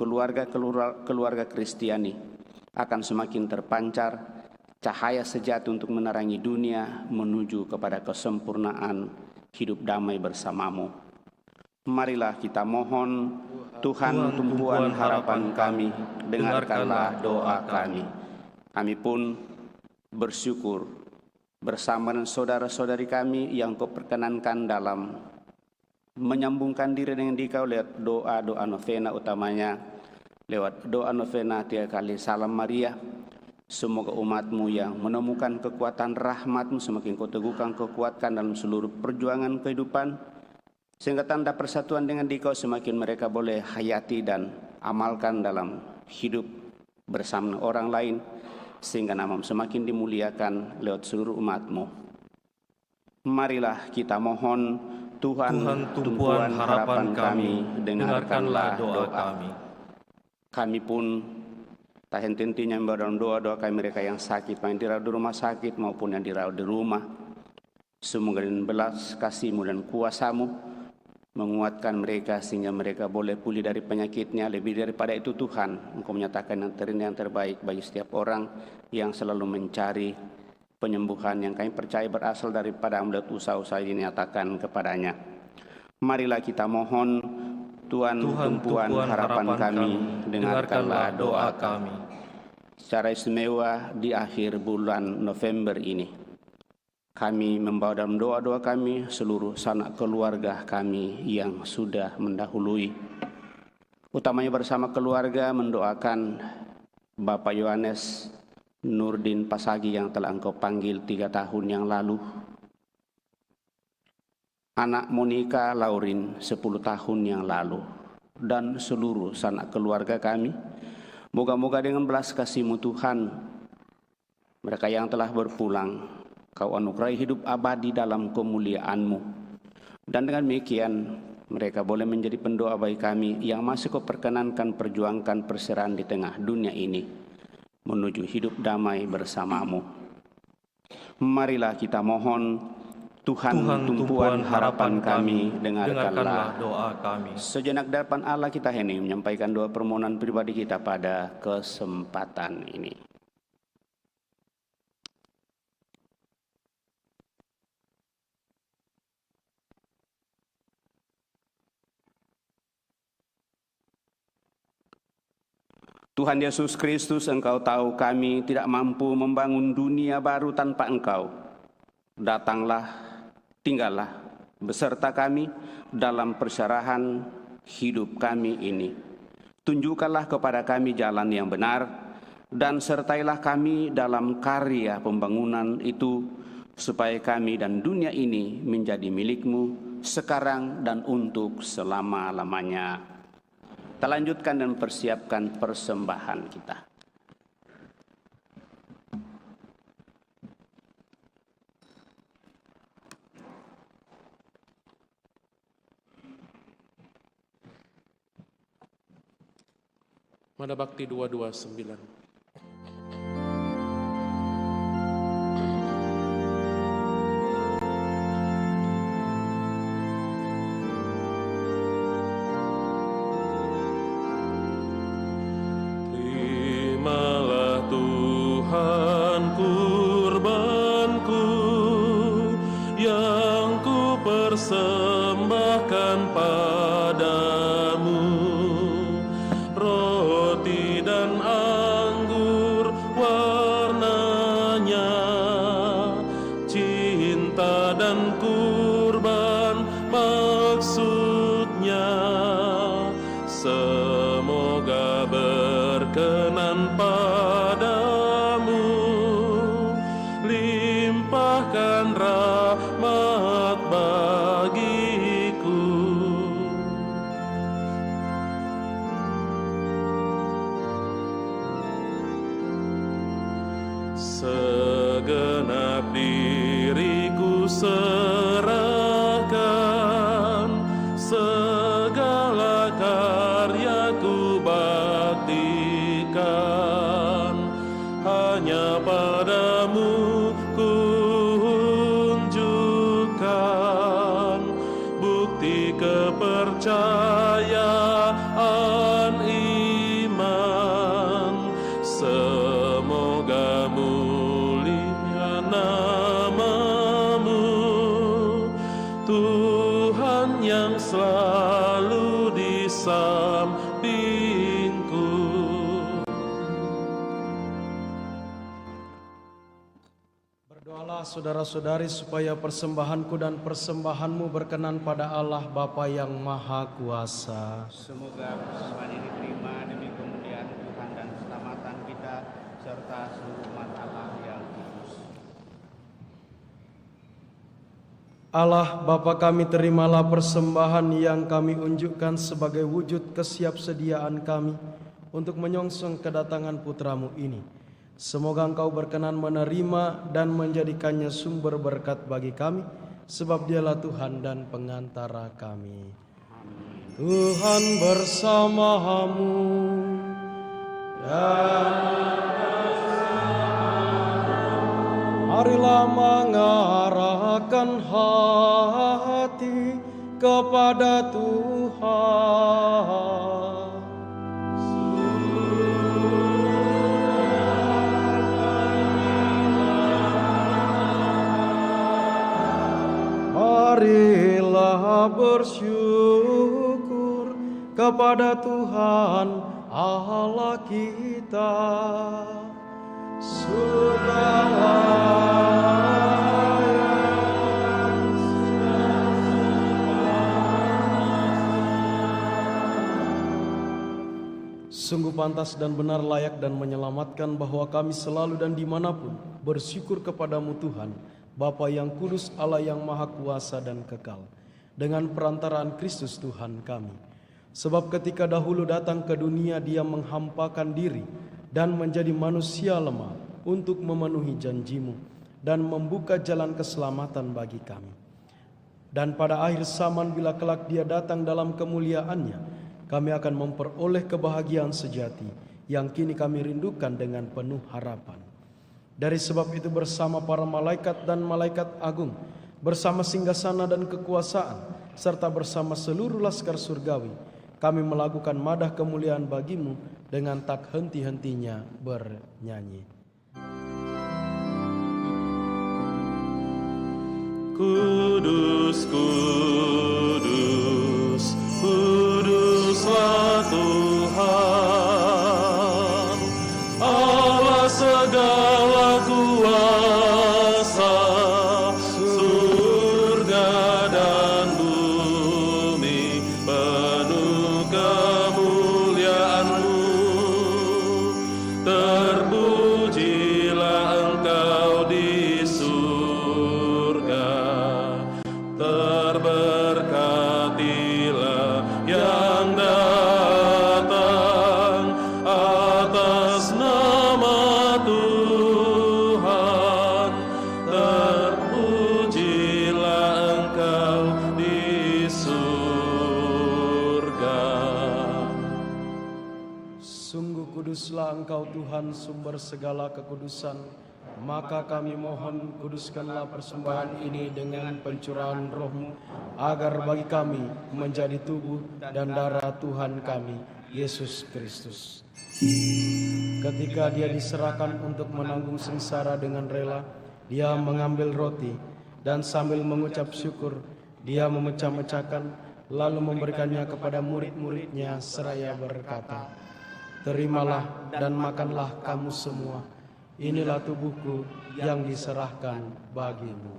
keluarga Kristiani akan semakin terpancar cahaya sejati untuk menerangi dunia menuju kepada kesempurnaan hidup damai bersama-Mu. Marilah kita mohon. Tuhan tumpuan harapan kami, dengarkanlah doa kami. Kami pun bersyukur bersama dengan saudara-saudari kami yang Kau perkenankan dalam menyambungkan diri dengan Dikau lewat doa-doa novena, utamanya lewat doa novena 3 kali Salam Maria. Semoga umat-Mu yang menemukan kekuatan rahmat-Mu semakin Kau teguhkan, kuatkan dalam seluruh perjuangan kehidupan, sehingga tanda persatuan dengan Dikau semakin mereka boleh hayati dan amalkan dalam hidup bersama orang lain, sehingga nama-Mu semakin dimuliakan lewat seluruh umat-Mu. Marilah kita mohon. Tuhan tumpuan harapan kami, dengarkanlah doa kami. Kami pun Tak henti-hentinya dalam doa-doa kami mereka yang sakit, yang dirawat di rumah sakit maupun yang dirawat di rumah. Semoga dengan belas kasih-Mu dan kuasa-Mu menguatkan mereka sehingga mereka boleh pulih dari penyakitnya. Lebih daripada itu Tuhan, Engkau menyatakan yang terindah yang terbaik bagi setiap orang yang selalu mencari penyembuhan yang kami percaya berasal daripada amulet usaha-usaha yang dinyatakan kepadanya. Marilah kita mohon, Tuhan tumpuan harapan kami, dengarkanlah doa kami. Secara istimewa di akhir bulan November ini, kami membawa dalam doa-doa kami seluruh sanak keluarga kami yang sudah mendahului. Utamanya bersama keluarga mendoakan Bapak Yohanes Nurdin Pasagi yang telah Engkau panggil 3 tahun yang lalu. Anak Monica Laurin 10 tahun yang lalu. Dan seluruh sanak keluarga kami. Moga-moga dengan belas kasih-Mu Tuhan, mereka yang telah berpulang, Kau anugerahi hidup abadi dalam kemuliaan-Mu. Dan dengan demikian, mereka boleh menjadi pendoa bagi kami yang masih Kau perkenankan perjuangkan perserahan di tengah dunia ini, menuju hidup damai bersama-Mu. Marilah kita mohon, Tuhan tumpuan harapan kami, dengarkanlah doa kami. Sejenak di hadapan Allah kita hening menyampaikan doa permohonan pribadi kita pada kesempatan ini. Tuhan Yesus Kristus, Engkau tahu kami tidak mampu membangun dunia baru tanpa Engkau. Datanglah, tinggallah beserta kami dalam perserahan hidup kami ini. Tunjukkanlah kepada kami jalan yang benar dan sertailah kami dalam karya pembangunan itu supaya kami dan dunia ini menjadi milik-Mu sekarang dan untuk selama-lamanya. Kita lanjutkan dan persiapkan persembahan kita.
Mada Bakti 229.
Persembahkan padamu roti dan anggur warnanya, cinta dan kurban maksudnya. Semoga berkenan padamu, limpahkan rahmat bagiku. Segenap diriku serahkan, segala karyaku baktikan, hanya padamu ku unjukkan bukti kepercayaan iman. Semoga mulia nama-Mu, Tuhan yang selalu di sampingku.
Berdoalah saudara-saudari supaya persembahanku dan persembahanmu berkenan pada Allah Bapa yang Maha Kuasa.
Semoga persembahan ini diterima demi kemuliaan Tuhan dan keselamatan kita serta seluruh umat Allah yang kudus.
Allah Bapa kami, terimalah persembahan yang kami unjukkan sebagai wujud kesiapsediaan kami untuk menyongsong kedatangan putra-Mu ini. Semoga Engkau berkenan menerima dan menjadikannya sumber berkat bagi kami, sebab Dialah Tuhan dan pengantara kami. Tuhan bersama-Mu dan Marilah mengarahkan hati kepada Tuhan. Marilah bersyukur kepada Tuhan Allah kita. Sungguh pantas dan benar, layak dan menyelamatkan bahwa kami selalu dan dimanapun bersyukur kepadamu Tuhan, Bapa yang kudus, Allah yang maha kuasa dan kekal, dengan perantaraan Kristus Tuhan kami. Sebab ketika dahulu datang ke dunia, Dia menghampakan diri dan menjadi manusia lemah untuk memenuhi janji-Mu dan membuka jalan keselamatan bagi kami. Dan pada akhir zaman bila kelak Dia datang dalam kemuliaan-Nya, kami akan memperoleh kebahagiaan sejati yang kini kami rindukan dengan penuh harapan. Dari sebab itu bersama para malaikat dan malaikat agung, bersama singgasana dan kekuasaan, serta bersama seluruh laskar surgawi, kami melakukan madah kemuliaan bagi-Mu dengan tak henti-hentinya bernyanyi.
Kudus, kudus, kuduslah Tuhan, Allah segala kuasa, surga dan bumi penuh kemuliaan-Mu. Terpujilah Engkau di surga, terberkatilah yang datang atas nama Tuhan. Terpujilah Engkau di surga.
Sungguh kuduslah Engkau Tuhan, sumber segala kekudusan. Maka kami mohon, kuduskanlah persembahan ini dengan pencurahan Roh-Mu, agar bagi kami menjadi tubuh dan darah Tuhan kami, Yesus Kristus. Ketika Dia diserahkan untuk menanggung sengsara dengan rela, Dia mengambil roti, dan sambil mengucap syukur, Dia memecah-mecahkan, lalu memberikannya kepada murid-murid-Nya seraya berkata, "Terimalah dan makanlah kamu semua. Inilah tubuhku yang diserahkan bagimu."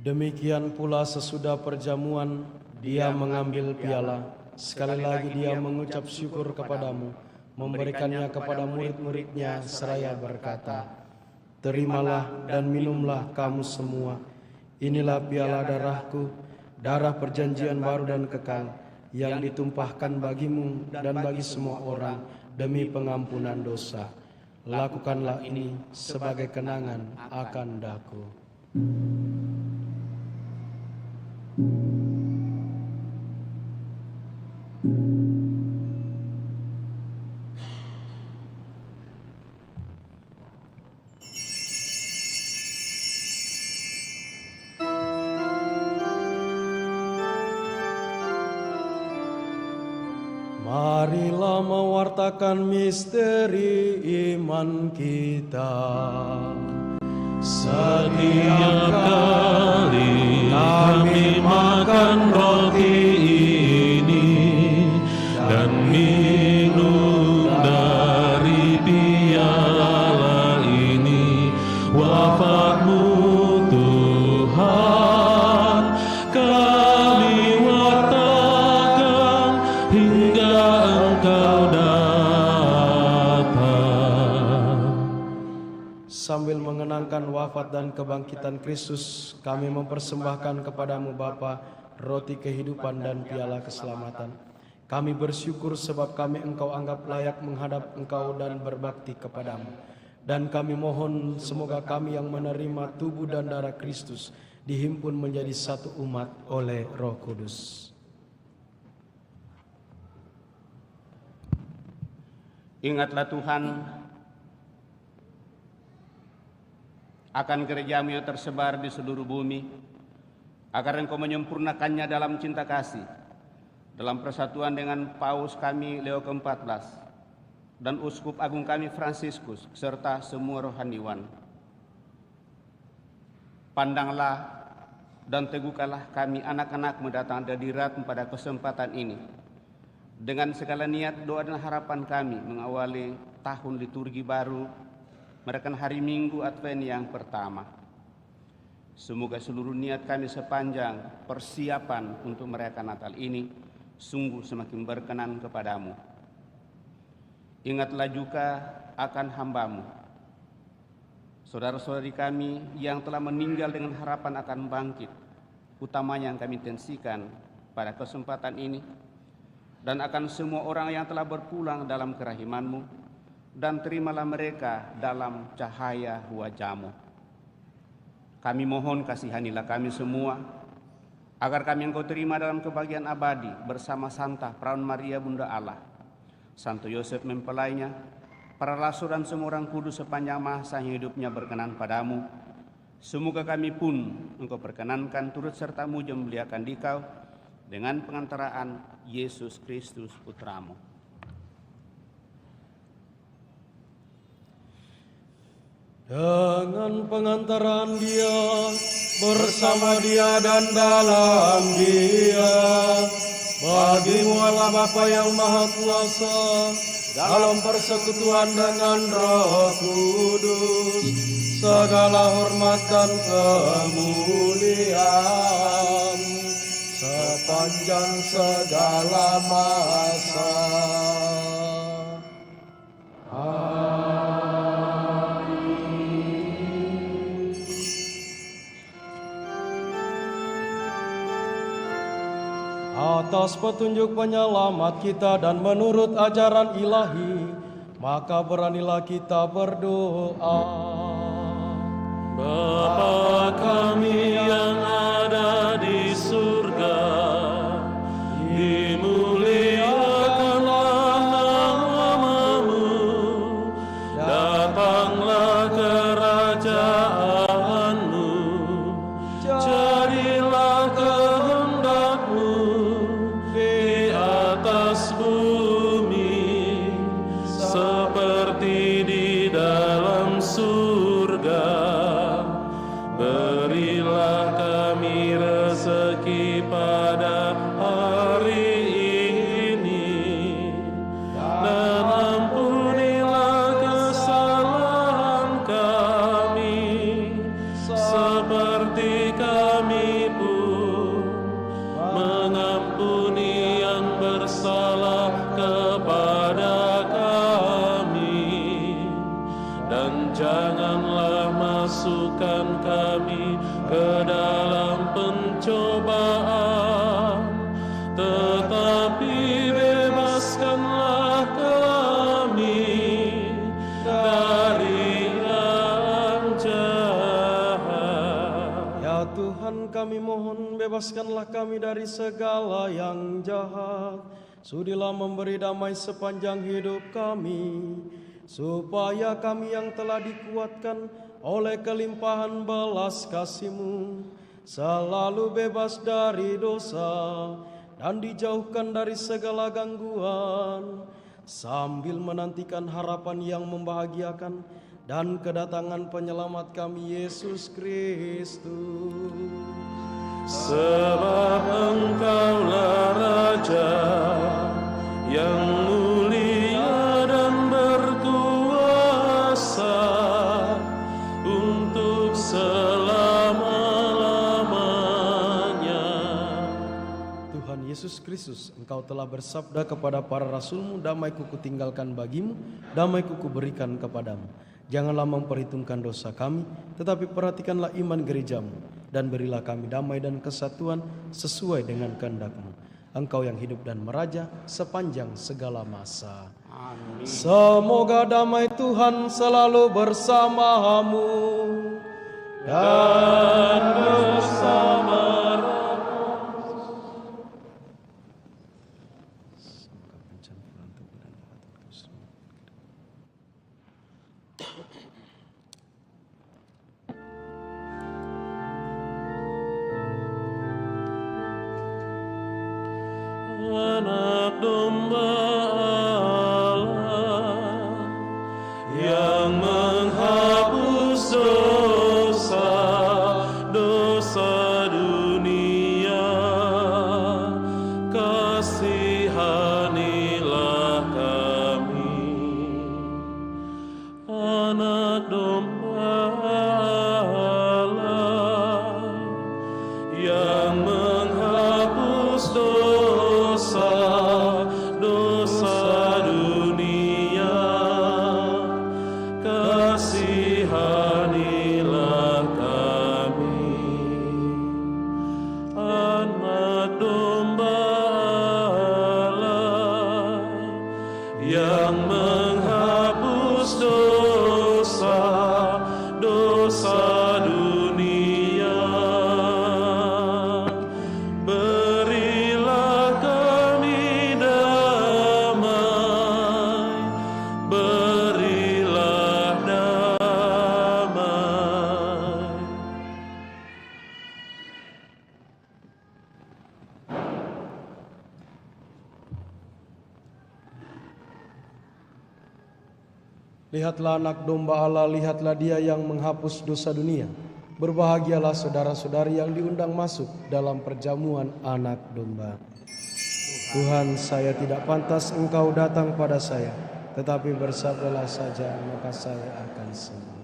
Demikian pula sesudah perjamuan, Dia mengambil piala. Sekali lagi Dia mengucap syukur kepadamu, memberikannya kepada murid-murid-Nya seraya berkata, "Terimalah dan minumlah kamu semua. Inilah piala darahku, darah perjanjian baru dan kekal, yang ditumpahkan bagimu dan bagi semua orang demi pengampunan dosa. Lakukanlah ini sebagai kenangan akan daku." Marilah mewartakan misteri iman kita.
Setiap kali kami makan roti ini dan minum dari piala ini, wafat-Mu Tuhan kami wartakan hingga Engkau datang.
Sambil mengenangkan wafat dan kebangkitan Kristus, kami mempersembahkan kepadamu Bapa roti kehidupan dan piala keselamatan. Kami bersyukur sebab kami Engkau anggap layak menghadap Engkau dan berbakti kepadamu. Dan kami mohon semoga kami yang menerima tubuh dan darah Kristus dihimpun menjadi satu umat oleh Roh Kudus.
Ingatlah Tuhan akan gereja-Mu yang tersebar di seluruh bumi, agar Engkau menyempurnakannya dalam cinta kasih, dalam persatuan dengan Paus kami Leo ke-14 dan Uskup Agung kami Fransiskus serta semua rohaniwan. Pandanglah dan teguhkanlah kami anak-anak-Mu datang hadirat pada kesempatan ini, dengan segala niat, doa dan harapan kami mengawali tahun liturgi baru, merayakan hari Minggu Advent yang pertama. Semoga seluruh niat kami sepanjang persiapan untuk merayakan Natal ini sungguh semakin berkenan kepadamu. Ingatlah juga akan hamba-Mu, saudara-saudari kami yang telah meninggal dengan harapan akan bangkit, utamanya yang kami intensikan pada kesempatan ini, dan akan semua orang yang telah berpulang dalam kerahiman-Mu, dan terimalah mereka dalam cahaya wajah-Mu. Kami mohon kasihanilah kami semua, agar kami Engkau terima dalam kebahagiaan abadi bersama Santa Perawan Maria Bunda Allah, Santo Yosef mempelainya, para rasul dan semua orang kudus sepanjang masa hidupnya berkenan padamu. Semoga kami pun Engkau perkenankan turut serta muja memuliakan Dikau dengan pengantaraan Yesus Kristus Putra-Mu.
Dengan pengantaran Dia, bersama Dia dan dalam Dia, bagi-Mu Allah Bapa yang Maha Kuasa, dalam persekutuan dengan Roh Kudus, segala hormat dan kemuliaan sepanjang segala masa. Atas petunjuk penyelamat kita dan menurut ajaran ilahi, maka beranilah kita berdoa.
Bapa kami yang ada di surga, dimuliakanlah nama-Mu, datanglah kerajaan-Mu, jadilah kehendak-Mu di atas bumi seperti di dalam surga. Berilah kami rezeki pada hari ini, dan ampunilah kesalahan kami, seperti kami pun mengampuni yang bersalah kepada kami. Dan janganlah masukkan kami ke dalam pencobaan, tetapi bebaskanlah kami dari yang jahat.
Ya Tuhan, kami mohon bebaskanlah kami dari segala yang jahat. Sudilah memberi damai sepanjang hidup kami, supaya kami yang telah dikuatkan oleh kelimpahan belas kasih-Mu selalu bebas dari dosa dan dijauhkan dari segala gangguan, sambil menantikan harapan yang membahagiakan dan kedatangan penyelamat kami Yesus Kristus.
Sebab Engkaulah Raja yang mulia dan berkuasa untuk selama-lamanya.
Tuhan Yesus Kristus, Engkau telah bersabda kepada para rasul-Mu, damai-Ku kutinggalkan bagimu, damai-Ku kuberikan kepadamu. Janganlah memperhitungkan dosa kami, tetapi perhatikanlah iman gereja-Mu, dan berilah kami damai dan kesatuan sesuai dengan kehendak-Mu. Engkau yang hidup dan meraja sepanjang segala masa. Amin. Semoga damai Tuhan selalu bersamamu dan bersama
Anak domba Allah yang menghapus dosa dunia, kasihanilah kami. Anak domba Allah yang menghapus dosa dunia, kasihanilah kami. Anak domba Allah yang menghapus dosa dunia, berilah kami damai, berilah damai.
Lihatlah anak domba Allah, lihatlah dia yang menghapus dosa dunia. Berbahagialah saudara-saudari yang diundang masuk dalam perjamuan anak domba. Tuhan, saya tidak pantas Engkau datang pada saya, tetapi bersabdalah saja, maka saya akan sembuh.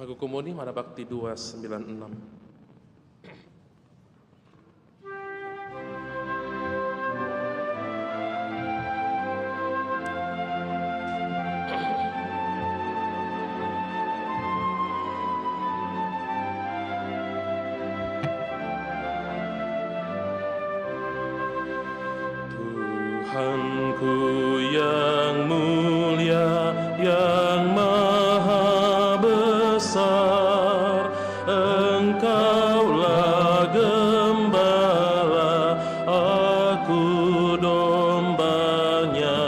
Lagu Komuni Mana Bakti 296.
Tuhanku yang mulia, yang maha besar, Engkaulah gembala, aku dombanya.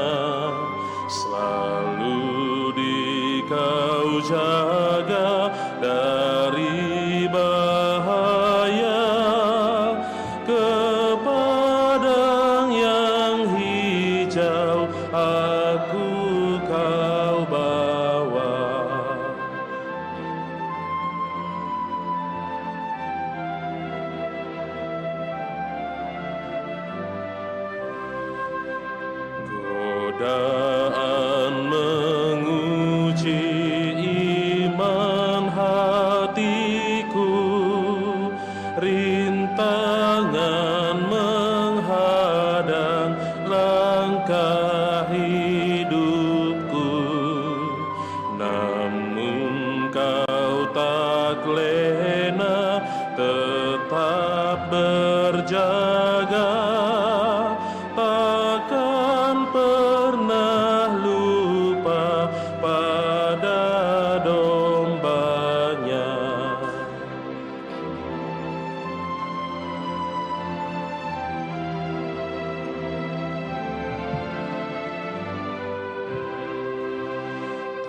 Selalu Dikau jaga dari bahaya, ke padang yang hijau aku Kau bawa. Godaan menguji iman hatiku, rintangan menghadang langkah hidupku. Namun Kau tak lena, tetap berjaga, takkan pernah lupa pada dombanya.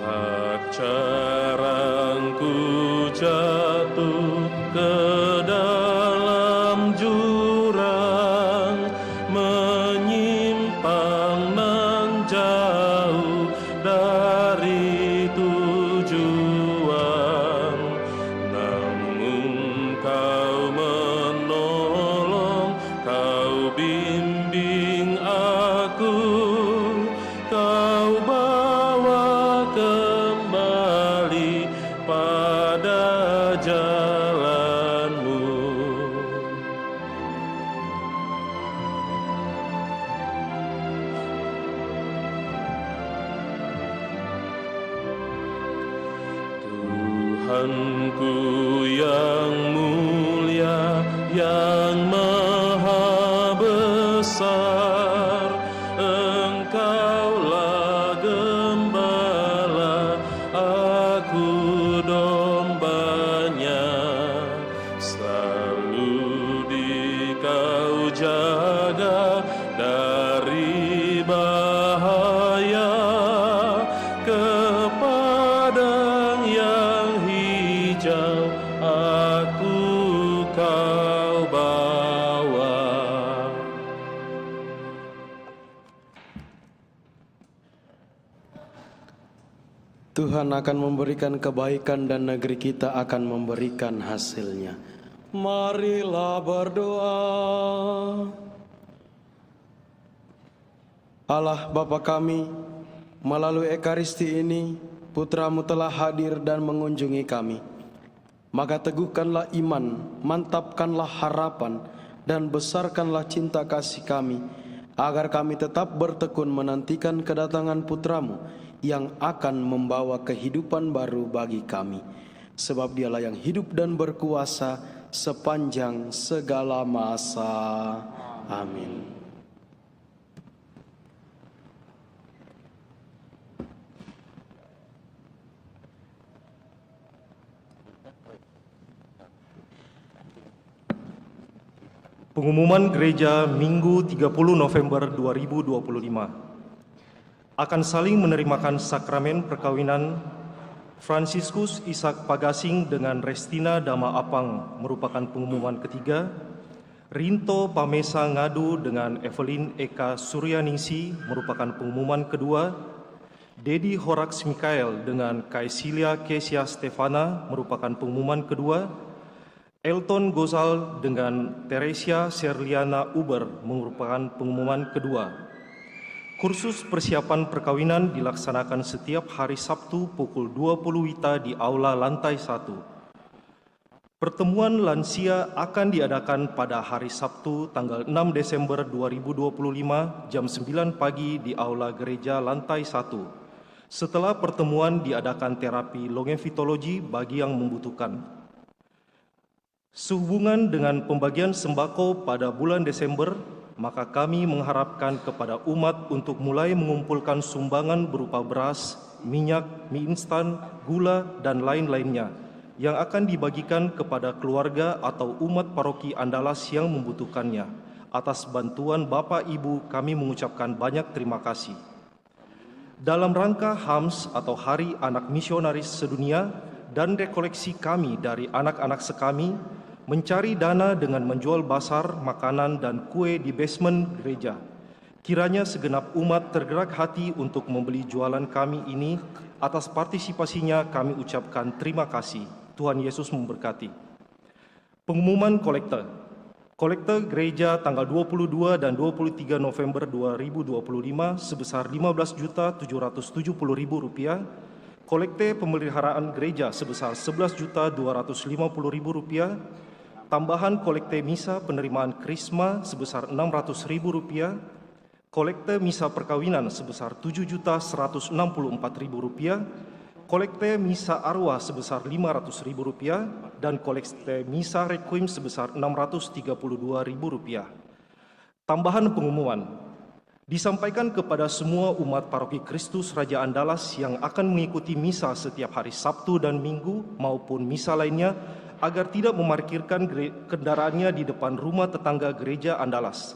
Tak jarang ku jatuh ke dalam jurang, menyimpang nan jauh dari tujuan. Namun Kau menolong, Kau bimbing aku, Kau bawa kembali pada jalan-Mu. Tuhanku yang mulia, yang maha besar, Engkaulah gembala, aku dombanya. Selalu Dikau jaga dari bahaya, ke padang yang hijau aku Kau bawa.
Tuhan akan memberikan kebaikan dan negeri kita akan memberikan hasilnya. Marilah berdoa. Allah Bapa kami, melalui Ekaristi ini Putra-Mu telah hadir dan mengunjungi kami. Maka teguhkanlah iman, mantapkanlah harapan, dan besarkanlah cinta kasih kami, agar kami tetap bertekun menantikan kedatangan Putra-Mu yang akan membawa kehidupan baru bagi kami. Sebab Dialah yang hidup dan berkuasa sepanjang segala masa. Amin.
Pengumuman Gereja Minggu 30 November 2025 akan saling menerimakan sakramen perkawinan Fransiskus Ishak Pagasing dengan Restina Dama Apang merupakan pengumuman ketiga. Rinto Pamesa Ngadu dengan Evelyn Eka Suryaningsi merupakan pengumuman kedua. Dedi Horax Mikael dengan Kaisilia Kesia Stefana merupakan pengumuman kedua. Elton Gozal dengan Teresia Serliana Uber merupakan pengumuman kedua. Kursus persiapan perkawinan dilaksanakan setiap hari Sabtu pukul 20 WITA di Aula Lantai 1. Pertemuan lansia akan diadakan pada hari Sabtu tanggal 6 Desember 2025 jam 9 pagi di Aula Gereja Lantai 1. Setelah pertemuan diadakan terapi longevitologi bagi yang membutuhkan. Sehubungan dengan pembagian sembako pada bulan Desember, maka kami mengharapkan kepada umat untuk mulai mengumpulkan sumbangan berupa beras, minyak, mie instan, gula, dan lain-lainnya yang akan dibagikan kepada keluarga atau umat paroki Andalas yang membutuhkannya. Atas bantuan Bapak Ibu kami mengucapkan banyak terima kasih. Dalam rangka HAMS atau Hari Anak Misionaris Sedunia dan rekoleksi kami dari anak-anak sekami, mencari dana dengan menjual basar, makanan, dan kue di basement gereja. Kiranya segenap umat tergerak hati untuk membeli jualan kami ini. Atas partisipasinya kami ucapkan terima kasih. Tuhan Yesus memberkati. Pengumuman kolekte. Kolekte gereja tanggal 22 dan 23 November 2025 sebesar Rp15.770.000. Kolekte pemeliharaan gereja sebesar Rp11.250.000. Tambahan kolekte misa penerimaan krisma sebesar Rp600.000. Kolekte misa perkawinan sebesar Rp7.164.000. Kolekte misa arwah sebesar Rp500.000 dan kolekte misa requiem sebesar Rp632.000. Tambahan pengumuman disampaikan kepada semua umat paroki Kristus Raja Andalas yang akan mengikuti misa setiap hari Sabtu dan Minggu maupun misa lainnya agar tidak memarkirkan kendaraannya di depan rumah tetangga gereja Andalas.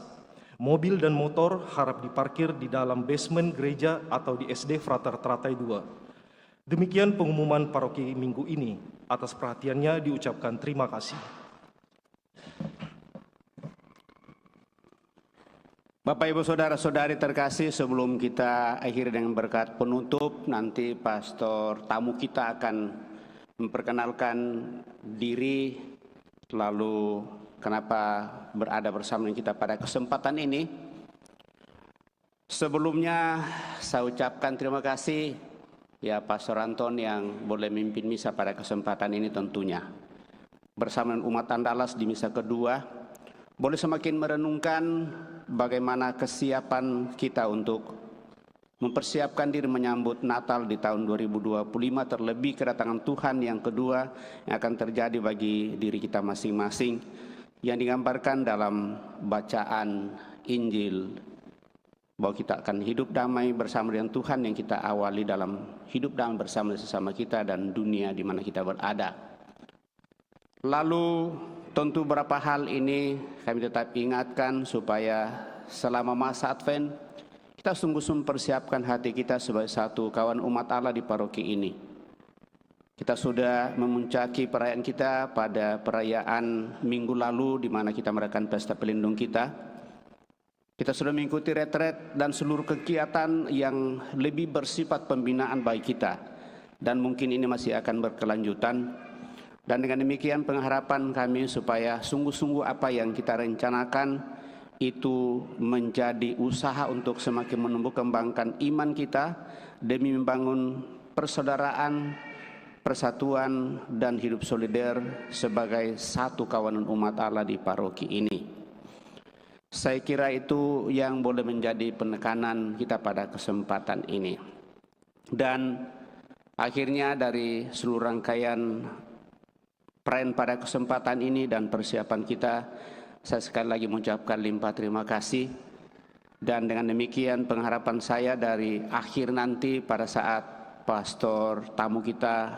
Mobil dan motor harap diparkir di dalam basement gereja atau di SD Frater Teratai 2. Demikian pengumuman paroki minggu ini. Atas perhatiannya diucapkan terima kasih.
Bapak, Ibu, Saudara-saudari terkasih, sebelum kita akhiri dengan berkat penutup, nanti pastor tamu kita akan memperkenalkan diri, lalu kenapa berada bersama dengan kita pada kesempatan ini. Sebelumnya saya ucapkan terima kasih ya Pastor Anton yang boleh memimpin misa pada kesempatan ini tentunya. Bersama dengan umat Andalas di misa kedua, boleh semakin merenungkan bagaimana kesiapan kita untuk mempersiapkan diri menyambut Natal di tahun 2025, terlebih kedatangan Tuhan yang kedua yang akan terjadi bagi diri kita masing-masing, yang digambarkan dalam bacaan Injil, bahwa kita akan hidup damai bersama dengan Tuhan yang kita awali dalam hidup damai bersama sesama kita dan dunia di mana kita berada. Lalu tentu beberapa hal ini kami tetap ingatkan supaya selama masa Advent kita sungguh-sungguh persiapkan hati kita sebagai satu kawan umat Allah di paroki ini. Kita sudah memuncaki perayaan kita pada perayaan minggu lalu di mana kita merayakan pesta pelindung kita. Kita sudah mengikuti retret dan seluruh kegiatan yang lebih bersifat pembinaan bagi kita. Dan mungkin ini masih akan berkelanjutan. Dan dengan demikian pengharapan kami supaya sungguh-sungguh apa yang kita rencanakan itu menjadi usaha untuk semakin menumbuh kembangkan iman kita demi membangun persaudaraan, persatuan, dan hidup solider sebagai satu kawanan umat Allah di paroki ini. Saya kira itu yang boleh menjadi penekanan kita pada kesempatan ini. Dan akhirnya dari seluruh rangkaian perayaan pada kesempatan ini dan persiapan kita, saya sekali lagi mengucapkan limpah terima kasih. Dan dengan demikian pengharapan saya dari akhir nanti pada saat pastor tamu kita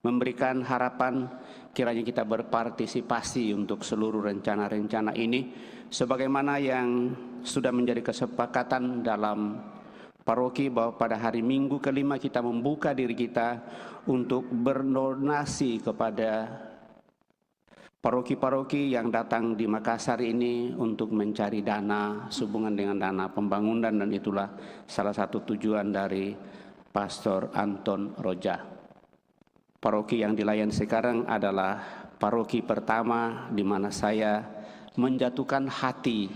memberikan harapan, kiranya kita berpartisipasi untuk seluruh rencana-rencana ini sebagaimana yang sudah menjadi kesepakatan dalam paroki bahwa pada hari Minggu kelima kita membuka diri kita untuk berdonasi kepada paroki-paroki yang datang di Makassar ini untuk mencari dana sehubungan dengan dana pembangunan, dan itulah salah satu tujuan dari Pastor Anton Roja. Paroki yang dilayani sekarang adalah paroki pertama di mana saya menjatuhkan hati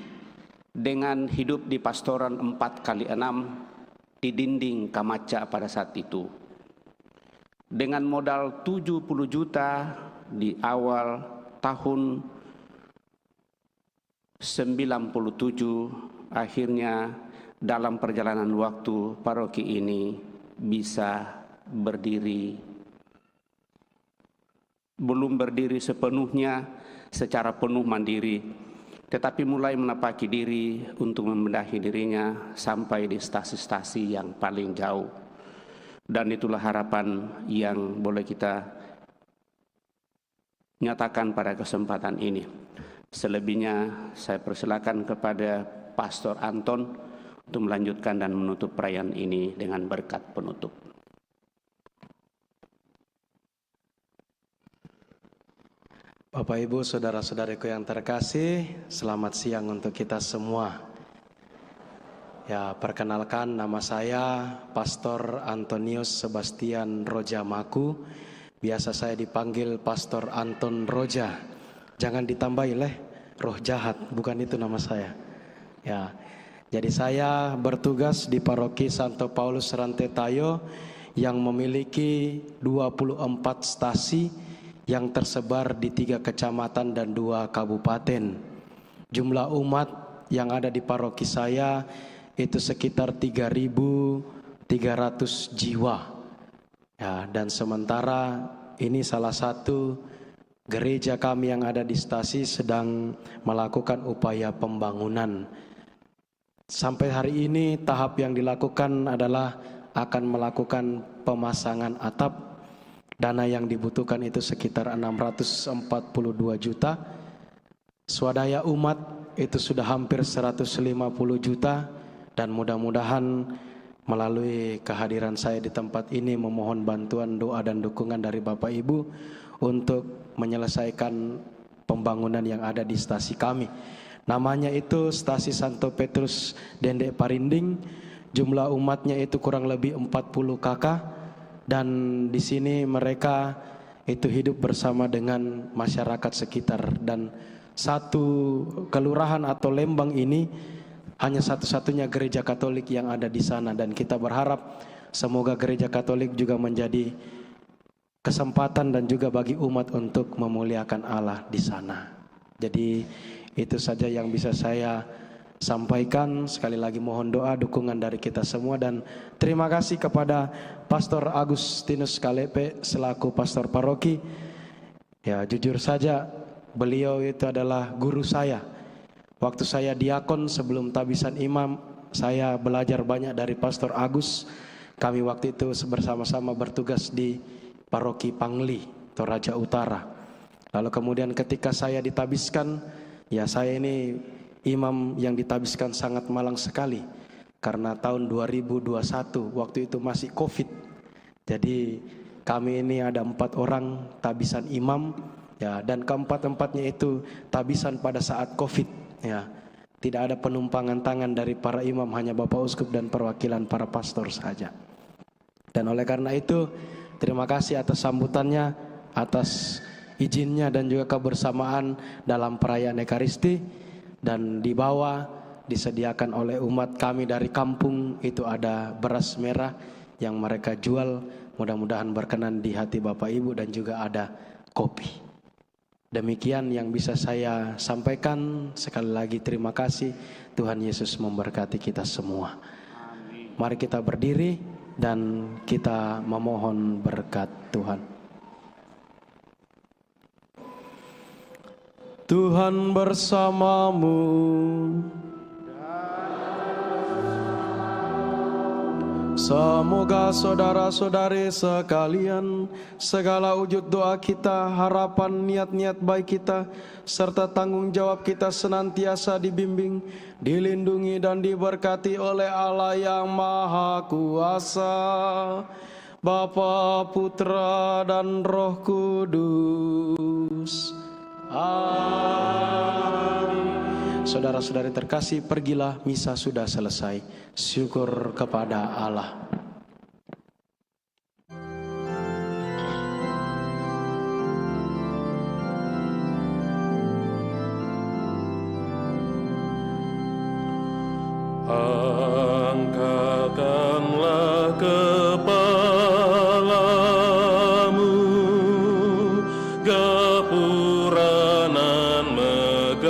dengan hidup di pastoran 4x6 di dinding Kamaca pada saat itu. Dengan modal 70 juta di awal tahun 97, akhirnya dalam perjalanan waktu paroki ini bisa berdiri. Belum berdiri sepenuhnya secara penuh mandiri, tetapi mulai menapaki diri untuk membenahi dirinya sampai di stasi-stasi yang paling jauh. Dan itulah harapan yang boleh kita nyatakan pada kesempatan ini. Selebihnya saya persilakan kepada Pastor Anton untuk melanjutkan dan menutup perayaan ini dengan berkat penutup.
Bapak Ibu, saudara-saudariku yang terkasih, selamat siang untuk kita semua. Ya, perkenalkan, nama saya Pastor Antonius Sebastian Rojamaku. Biasa saya dipanggil Pastor Anton Roja. Jangan ditambahi roh jahat, bukan itu nama saya. Ya, jadi saya bertugas di Paroki Santo Paulus Rantetayo yang memiliki 24 stasi yang tersebar di 3 kecamatan dan 2 kabupaten. Jumlah umat yang ada di paroki saya itu sekitar 3.300 jiwa. Ya, dan sementara ini salah satu gereja kami yang ada di stasi sedang melakukan upaya pembangunan. Sampai hari ini tahap yang dilakukan adalah akan melakukan pemasangan atap. Dana yang dibutuhkan itu sekitar 642 juta. Swadaya umat itu sudah hampir 150 juta. Dan mudah-mudahan melalui kehadiran saya di tempat ini memohon bantuan doa dan dukungan dari Bapak Ibu untuk menyelesaikan pembangunan yang ada di stasi kami. Namanya itu Stasi Santo Petrus Dendek Parinding. Jumlah umatnya itu kurang lebih 40 kakak. Dan di sini mereka itu hidup bersama dengan masyarakat sekitar. Dan satu kelurahan atau lembang ini hanya satu-satunya gereja Katolik yang ada di sana. Dan kita berharap semoga gereja Katolik juga menjadi kesempatan dan juga bagi umat untuk memuliakan Allah di sana. Jadi itu saja yang bisa saya sampaikan. Sekali lagi mohon doa dukungan dari kita semua, dan terima kasih kepada Pastor Agustinus Kalepe selaku pastor paroki. Ya, jujur saja beliau itu adalah guru saya. Waktu saya diakon sebelum tabisan imam, saya belajar banyak dari Pastor Agus. Kami waktu itu bersama-sama bertugas di paroki Pangli, Toraja Utara. Lalu kemudian ketika saya ditabiskan, ya saya ini imam yang ditabiskan sangat malang sekali. Karena tahun 2021, waktu itu masih COVID. Jadi kami ini ada 4 orang tabisan imam, ya, dan keempat-empatnya itu tabisan pada saat COVID. Ya, tidak ada penumpangan tangan dari para imam, hanya Bapak Uskup dan perwakilan para pastor saja. Dan oleh karena itu, terima kasih atas sambutannya, atas izinnya dan juga kebersamaan dalam perayaan Ekaristi. Dan di bawah disediakan oleh umat kami dari kampung itu ada beras merah yang mereka jual, mudah-mudahan berkenan di hati Bapak Ibu, dan juga ada kopi. Demikian yang bisa saya sampaikan. Sekali lagi terima kasih. Tuhan Yesus memberkati kita semua. Amin. Mari kita berdiri dan kita memohon berkat Tuhan. Tuhan bersamamu. Semoga saudara-saudari sekalian, segala wujud doa kita, harapan, niat-niat baik kita, serta tanggung jawab kita senantiasa dibimbing, dilindungi dan diberkati oleh Allah yang Maha Kuasa, Bapa, Putra, dan Roh Kudus. Amin. Saudara-saudari terkasih, pergilah, misa sudah selesai. Syukur kepada Allah.
Angkatkanlah kepalamu, gapura nan megah,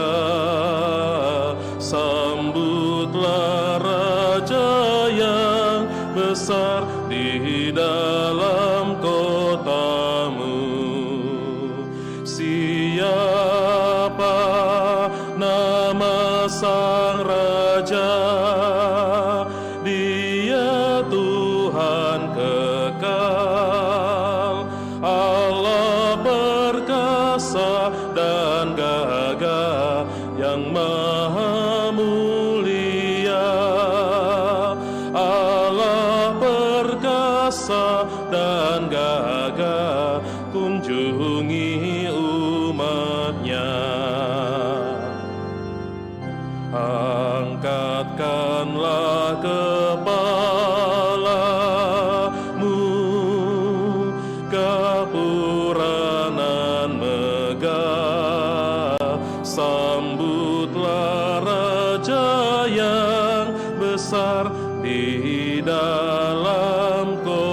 sambutlah Raja yang besar di dalam kotamu. Siapa nama sang Raja? Dia Tuhan kekal, Allah perkasa dan gagah, yang maha mulia. Allah perkasa dan gagah, kunjungi umatnya. Angkatkanlah kepalamu, gapura nan megah, sambutlah Raja yang besar di dalam kota.